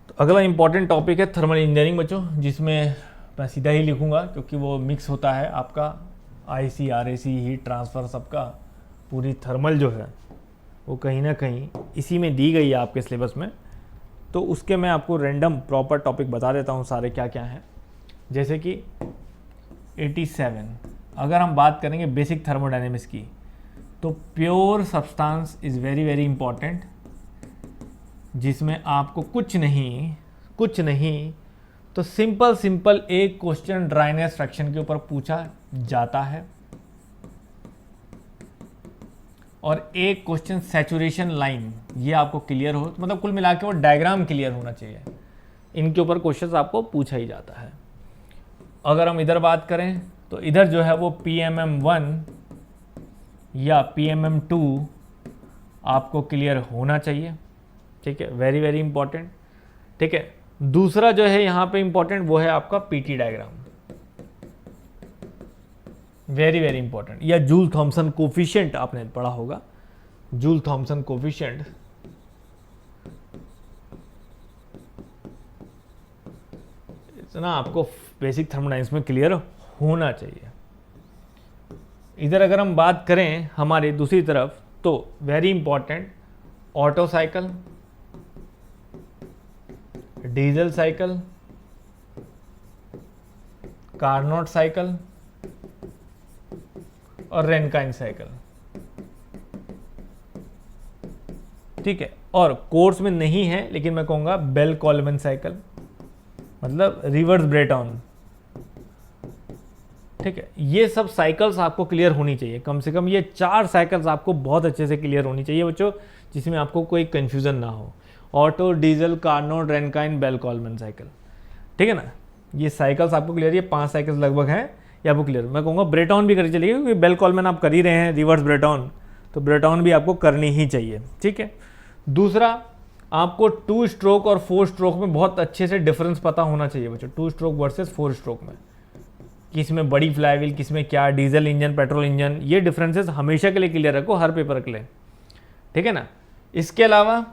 तो अगला इंपॉर्टेंट टॉपिक है थर्मल इंजीनियरिंग बच्चों, जिसमें मैं सीधा ही लिखूंगा क्योंकि वो मिक्स होता है आपका आईसी, आरएसी, हीट ट्रांसफ़र, सबका पूरी थर्मल जो है वो कहीं ना कहीं इसी में दी गई है आपके सिलेबस में। तो उसके मैं आपको रैंडम प्रॉपर टॉपिक बता देता हूँ सारे क्या क्या हैं। जैसे कि 87, अगर हम बात करेंगे बेसिक थर्मोडायनेमिक्स की, तो pure substance is very very important, जिसमें आपको कुछ नहीं तो सिंपल एक क्वेश्चन ड्राइनेस फ्रैक्शन के ऊपर पूछा जाता है और एक क्वेश्चन सैचुरेशन लाइन, ये आपको क्लियर हो, तो मतलब कुल मिला के वो डायग्राम क्लियर होना चाहिए। इनके ऊपर क्वेश्चन आपको पूछा ही जाता है। अगर हम इधर बात करें तो इधर जो है वो PMM1 या PMM2 आपको क्लियर होना चाहिए, ठीक है, वेरी वेरी इंपॉर्टेंट, ठीक है। दूसरा जो है यहाँ पे इंपॉर्टेंट वो है आपका PT diagram, very very important, या जूल थॉमसन कोफिशिएंट आपने पढ़ा होगा, जूल थॉमसन कोफिशिएंट, इतना आपको बेसिक थर्मोडायनेमिक्स में क्लियर होना चाहिए। इधर अगर हम बात करें हमारी दूसरी तरफ, तो very important auto cycle, diesel cycle, Carnot cycle और रेनकाइन साइकिल, ठीक है। और कोर्स में नहीं है लेकिन मैं कहूंगा बेल कॉलमैन साइकिल, मतलब रिवर्स ब्रेटॉन, ठीक है। ये सब साइकिल्स आपको क्लियर होनी चाहिए, कम से कम ये 4 साइकिल्स आपको बहुत अच्छे से क्लियर होनी चाहिए बच्चों, जिसमें आपको कोई कंफ्यूजन ना हो। Otto, Diesel, Carnot, Rankine, Bell Coleman cycle, ठीक है ना। ये साइकिल्स आपको क्लियर, ये 5 साइकिल्स लगभग हैं ये आपको क्लियर। मैं कहूँगा ब्रेटॉन भी करी चलिए, क्योंकि बेल कॉलमैन आप कर ही रहे हैं, रिवर्स ब्रेटॉन, तो ब्रेटॉन भी आपको करनी ही चाहिए, ठीक है। दूसरा, आपको 2 स्ट्रोक और 4 स्ट्रोक में बहुत अच्छे से डिफरेंस पता होना चाहिए बच्चों, 2 स्ट्रोक वर्सेस 4 स्ट्रोक में, किस में बड़ी फ्लाईव्हील, किस में क्या, डीजल इंजन, पेट्रोल इंजन, ये डिफरेंसेस हमेशा के लिए क्लियर रखो, हर पेपर के लिए, ठीक है ना। इसके अलावा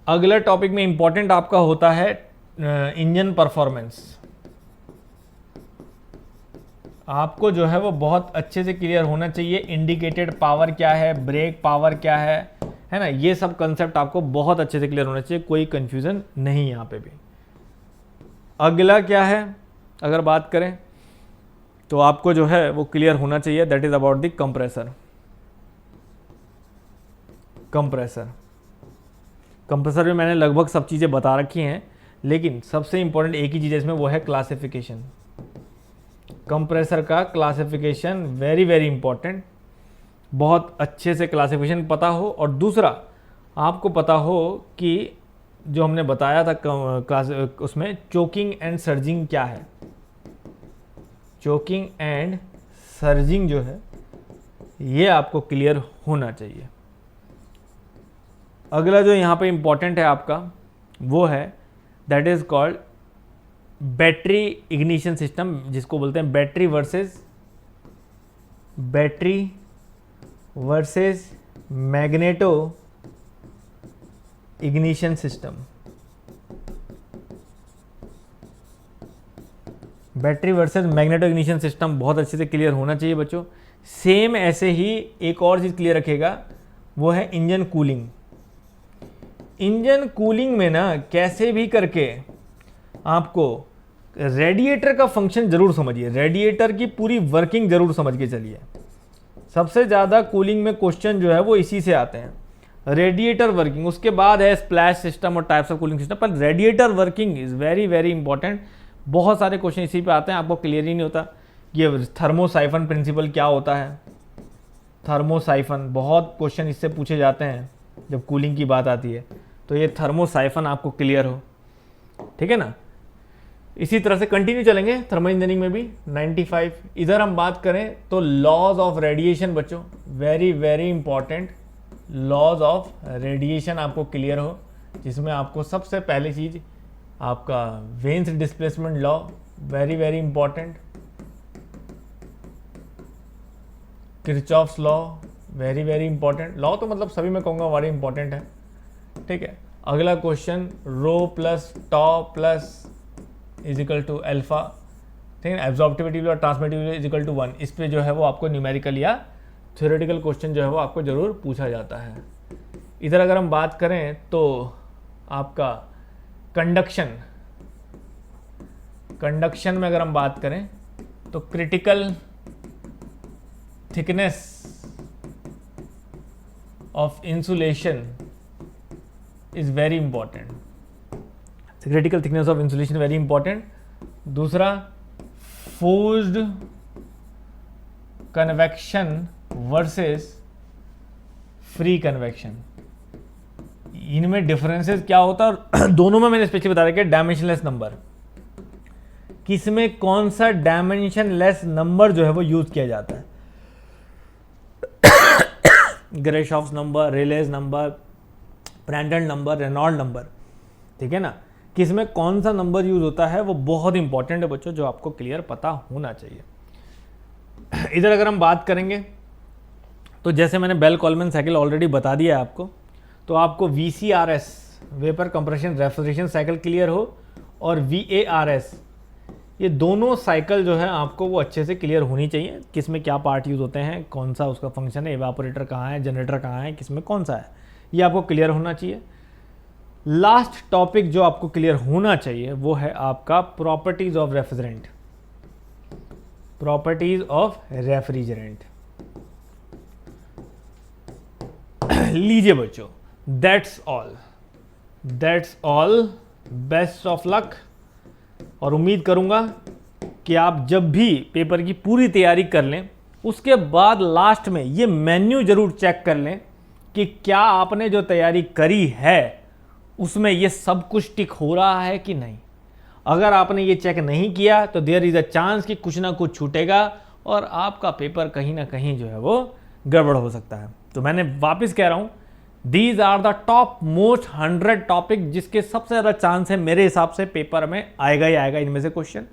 अगला टॉपिक में इंपॉर्टेंट आपका होता है इंजन परफॉर्मेंस। आपको जो है वो बहुत अच्छे से क्लियर होना चाहिए, इंडिकेटेड पावर क्या है, ब्रेक पावर क्या है ना, ये सब कंसेप्ट आपको बहुत अच्छे से क्लियर होना चाहिए, कोई कंफ्यूजन नहीं यहाँ पे भी। अगला क्या है, अगर बात करें तो आपको जो है वो क्लियर होना चाहिए, that is about the compressor. Compressor में मैंने लगभग सब चीज़ें बता रखी हैं, लेकिन सबसे इंपॉर्टेंट एक ही चीज़ है इसमें, वो है क्लासिफिकेशन। कंप्रेसर का क्लासिफिकेशन वेरी वेरी इंपॉर्टेंट, बहुत अच्छे से क्लासिफिकेशन पता हो। और दूसरा, आपको पता हो कि जो हमने बताया था क्लास उसमें चोकिंग एंड सर्जिंग क्या है, चोकिंग एंड सर्जिंग जो है ये आपको क्लियर होना चाहिए। अगला जो यहाँ पे इंपॉर्टेंट है आपका वो है that is called battery ignition system, जिसको बोलते हैं battery versus magneto ignition system. Battery versus magneto ignition system बहुत अच्छे से क्लियर होना चाहिए बच्चों। सेम ऐसे ही एक और चीज़ क्लियर रखेगा, वो है इंजन कूलिंग। इंजन कूलिंग में ना कैसे भी करके आपको रेडिएटर का फंक्शन जरूर समझिए, रेडिएटर की पूरी वर्किंग जरूर समझ के चलिए। सबसे ज़्यादा कूलिंग में क्वेश्चन जो है वो इसी से आते हैं, रेडिएटर वर्किंग, उसके बाद है स्प्लैश सिस्टम और टाइप्स ऑफ कूलिंग सिस्टम, पर radiator working is very very important. बहुत सारे क्वेश्चन इसी पे आते हैं, आपको क्लियर ही नहीं होता ये थर्मोसाइफन प्रिंसिपल क्या होता है। थर्मोसाइफन बहुत क्वेश्चन इससे पूछे जाते हैं जब कूलिंग की बात आती है, तो ये थर्मोसाइफन आपको क्लियर हो, ठीक है ना। इसी तरह से कंटिन्यू चलेंगे थर्मल इंजीनियरिंग में भी 95। इधर हम बात करें तो लॉज ऑफ रेडिएशन बच्चों, very very important, laws of radiation आपको क्लियर हो, जिसमें आपको सबसे पहली चीज आपका Wien's displacement law, very very important, Kirchhoff's law, very very important. Law तो मतलब सभी मैं कहूँगा बड़ी इंपॉर्टेंट है, ठीक है। अगला question, rho plus tau plus is equal to alpha, ठीक है। एब्जॉर्प्टिविटी और ट्रांसमिटिविटी इज इक्वल टू 1, इस पे जो है वो आपको न्यूमेरिकल या थ्योरेटिकल क्वेश्चन जो है वो आपको जरूर पूछा जाता है। इधर अगर हम बात करें तो आपका कंडक्शन में अगर हम बात करें तो critical thickness of insulation is very important, critical thickness of insulation very important. दूसरा, forced convection versus free convection, इनमें डिफरेंसेस क्या होता है, और दोनों में मैंने स्पेशली बता रखा है डायमेंशनलेस नंबर, किसमें कौन सा डायमेंशनलेस नंबर जो है वो यूज किया जाता है। Grashof's number, Rayleigh's number, Prandtl number, Reynold number, ठीक है ना, किसमें कौन सा नंबर यूज होता है वो बहुत इंपॉर्टेंट है बच्चों, जो आपको क्लियर पता होना चाहिए। इधर अगर हम बात करेंगे तो जैसे मैंने बेल कॉलमैन साइकिल ऑलरेडी बता दिया है आपको, तो आपको VCRS vapour compression refrigeration cycle clear हो और VARS, ये दोनों साइकिल जो है आपको वो अच्छे से क्लियर होनी चाहिए, किसमें क्या पार्ट यूज होते हैं, कौन सा उसका फंक्शन है, इवापोरेटर कहाँ है, जनरेटर कहाँ है, किसमें कौन सा है, ये आपको क्लियर होना चाहिए। लास्ट टॉपिक जो आपको क्लियर होना चाहिए वो है आपका properties of refrigerant, properties of refrigerant. लीजिए बच्चों, that's all, best of luck, और उम्मीद करूंगा कि आप जब भी पेपर की पूरी तैयारी कर लें उसके बाद लास्ट में ये मेन्यू जरूर चेक कर लें कि क्या आपने जो तैयारी करी है उसमें ये सब कुछ टिक हो रहा है कि नहीं। अगर आपने ये चेक नहीं किया तो देयर इज अ चांस कि कुछ ना कुछ छूटेगा और आपका पेपर कहीं ना कहीं जो है वो गड़बड़ हो सकता है। तो मैंने वापस कह रहा हूं, these are the top most 100 topic जिसके सबसे ज़्यादा चांस है मेरे हिसाब से पेपर में आएगा ही आएगा इनमें से क्वेश्चन,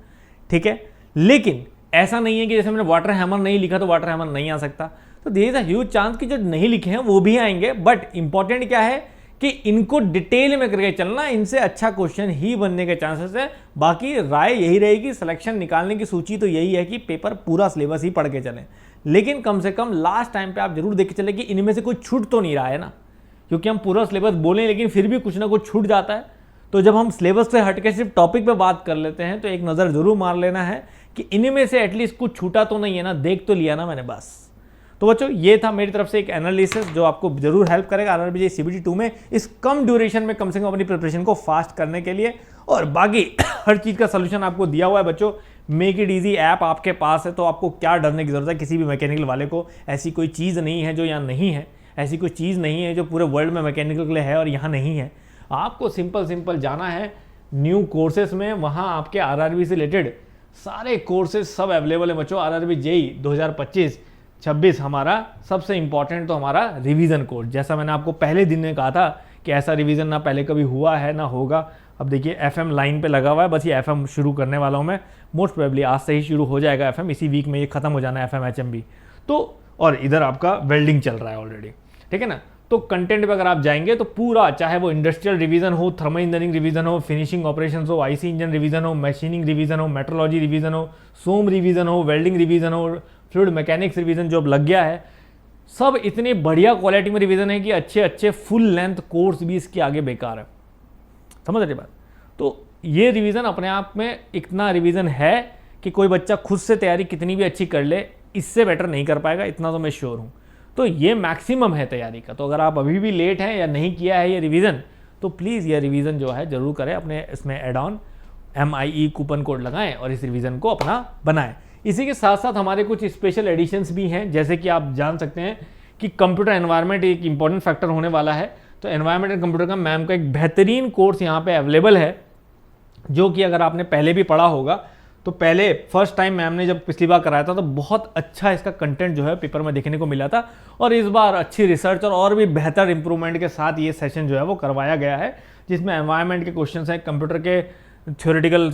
ठीक है। लेकिन ऐसा नहीं है कि जैसे मैंने वाटर हैमर नहीं लिखा तो वाटर हैमर नहीं आ सकता, तो there is a huge chance कि जो नहीं लिखे हैं वो भी आएंगे। बट इंपॉर्टेंट क्या है कि इनको डिटेल में करके चलना, इनसे अच्छा क्वेश्चन ही बनने के चांसेस है। बाकी राय यही रहेगी, सिलेक्शन निकालने की सूची तो यही है कि पेपर पूरा सिलेबस ही पढ़ के चलें, लेकिन कम से कम लास्ट टाइम पे आप जरूर देख के चले कि इनमें से कोई छूट तो नहीं रहा है ना, क्योंकि हम पूरा सिलेबस बोलें लेकिन फिर भी कुछ ना कुछ छूट जाता है। तो जब हम सिलेबस से हटके सिर्फ टॉपिक पे बात कर लेते हैं तो एक नज़र जरूर मार लेना है कि इनमें से एटलीस्ट कुछ छूटा तो नहीं है ना, देख तो लिया ना मैंने बस। तो बच्चों ये था मेरी तरफ से एक एनालिसिस जो आपको जरूर हेल्प करेगा आरआरबी CBT 2 में इस कम ड्यूरेशन में कम से कम अपनी प्रिपरेशन को फास्ट करने के लिए। और बाकी हर चीज़ का सोल्यूशन आपको दिया हुआ है बच्चों, मेक इट ईजी ऐप आपके पास है, तो आपको क्या डरने की जरूरत है किसी भी मैकेनिकल वाले को। ऐसी कोई चीज़ नहीं है जो यहाँ नहीं है, ऐसी कोई चीज़ नहीं है जो पूरे वर्ल्ड में मैकेनिकल के लिए है और यहाँ नहीं है। आपको सिंपल जाना है न्यू कोर्सेज में, वहाँ आपके आरआरबी से रिलेटेड सारे कोर्सेज सब अवेलेबल है बच्चों। आरआरबी जेई 2025-26 हमारा सबसे इंपॉर्टेंट तो हमारा रिवीजन कोर्स, जैसा मैंने आपको पहले दिन में कहा था कि ऐसा रिवीजन ना पहले कभी हुआ है ना होगा। अब देखिए FM लाइन पे लगा हुआ है, बस ये FM शुरू करने वाला हूँ मैं, मोस्ट प्रोबेबली आज से ही शुरू हो जाएगा FM, इसी वीक में ये खत्म हो जाना है FM HMB तो। और इधर आपका वेल्डिंग चल रहा है ऑलरेडी, ठीक है ना। तो कंटेंट पे अगर आप जाएंगे तो पूरा, चाहे वो इंडस्ट्रियल रिवीजन हो, थर्मल इंजीनियरिंग रिवीजन हो, फिनिशिंग ऑपरेशन हो, IC इंजन रिवीजन हो, मशीनिंग रिवीजन हो, मेट्रोलॉजी रिवीजन हो, सोम रिवीजन हो, वेल्डिंग रिवीजन हो, फ्लूइड मैकेनिक्स रिवीजन जो अब लग गया है, सब इतनी बढ़िया क्वालिटी में रिवीजन है कि अच्छे फुल लेंथ कोर्स भी इसके आगे बेकार है, समझ रहे बात। तो ये रिवीजन अपने आप में इतना रिवीजन है कि कोई बच्चा खुद से तैयारी कितनी भी अच्छी कर ले, इससे बेटर नहीं कर पाएगा, इतना तो मैं श्योर हूँ। तो ये मैक्सिमम है तैयारी का। तो अगर आप अभी भी लेट हैं या नहीं किया है ये रिवीजन, तो प्लीज़ ये रिवीजन जो है जरूर करें, अपने इसमें add on MIE coupon code लगाएं और इस रिवीजन को अपना बनाएं। इसी के साथ साथ हमारे कुछ स्पेशल एडिशंस भी हैं, जैसे कि आप जान सकते हैं कि कंप्यूटर एनवायरनमेंट एक इंपॉर्टेंट फैक्टर होने वाला है। तो एनवायरनमेंट एंड कंप्यूटर का मैम का एक बेहतरीन कोर्स यहाँ पे अवेलेबल है, जो कि अगर आपने पहले भी पढ़ा होगा
तो पहले फर्स्ट टाइम मैम ने जब पिछली बार कराया था तो बहुत अच्छा इसका कंटेंट जो है पेपर में देखने को मिला था, और इस बार अच्छी रिसर्च और भी बेहतर इंप्रूवमेंट के साथ ये सेशन जो है वो करवाया गया है, जिसमें एनवायरनमेंट के क्वेश्चंस हैं, कंप्यूटर के थ्योरेटिकल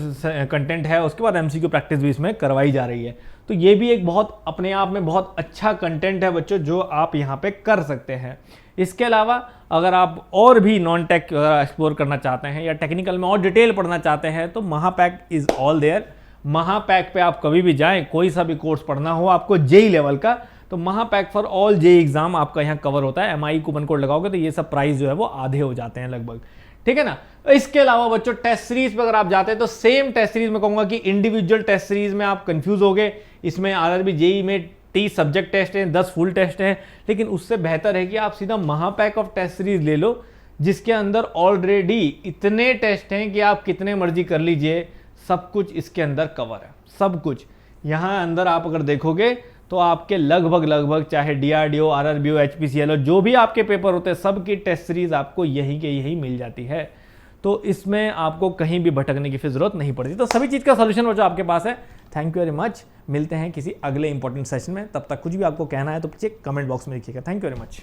कंटेंट है, उसके बाद एमसीक्यू प्रैक्टिस भी इसमें करवाई जा रही है। तो ये भी एक बहुत अपने आप में बहुत अच्छा कंटेंट है बच्चों, जो आप यहाँ पे कर सकते हैं। इसके अलावा अगर आप और भी नॉन टेक एक्सप्लोर करना चाहते हैं या टेक्निकल में और डिटेल पढ़ना चाहते हैं तो महापैक इज ऑल देयर। महापैक पे आप कभी भी जाएं, कोई सा भी कोर्स पढ़ना हो आपको जेई लेवल का, तो महापैक फॉर ऑल जेई एग्जाम आपका यहाँ कवर होता है। एमआई कूपन कोड लगाओगे तो ये सब प्राइस जो है वो आधे हो जाते हैं लगभग, ठीक है ना। इसके अलावा बच्चों टेस्ट सीरीज पे अगर आप जाते हैं तो सेम टेस्ट सीरीज में कहूंगा कि इंडिविजुअल टेस्ट सीरीज में आप कंफ्यूज हो गए। इसमें आरआरबी जेई में 30 सब्जेक्ट टेस्ट हैं, 10 फुल टेस्ट हैं, लेकिन उससे बेहतर है कि आप सीधा महापैक ऑफ टेस्ट सीरीज ले लो, जिसके अंदर ऑलरेडी इतने टेस्ट हैं कि आप कितने मर्जी कर लीजिए, सब कुछ इसके अंदर कवर है, सब कुछ यहाँ अंदर आप अगर देखोगे तो आपके लगभग चाहे डीआरडीओ, आरआरबीओ, एचपीसीएल जो भी आपके पेपर होते हैं सब की टेस्ट सीरीज आपको यहीं के यहीं मिल जाती है। तो इसमें आपको कहीं भी भटकने की फिर जरूरत नहीं पड़ती। तो सभी चीज़ का सोल्यूशन जो आपके पास है। Thank you very much. मिलते हैं किसी अगले इंपॉर्टेंट सेशन में, तब तक कुछ भी आपको कहना है तो पीछे कमेंट बॉक्स में लिखिएगा। Thank you very much.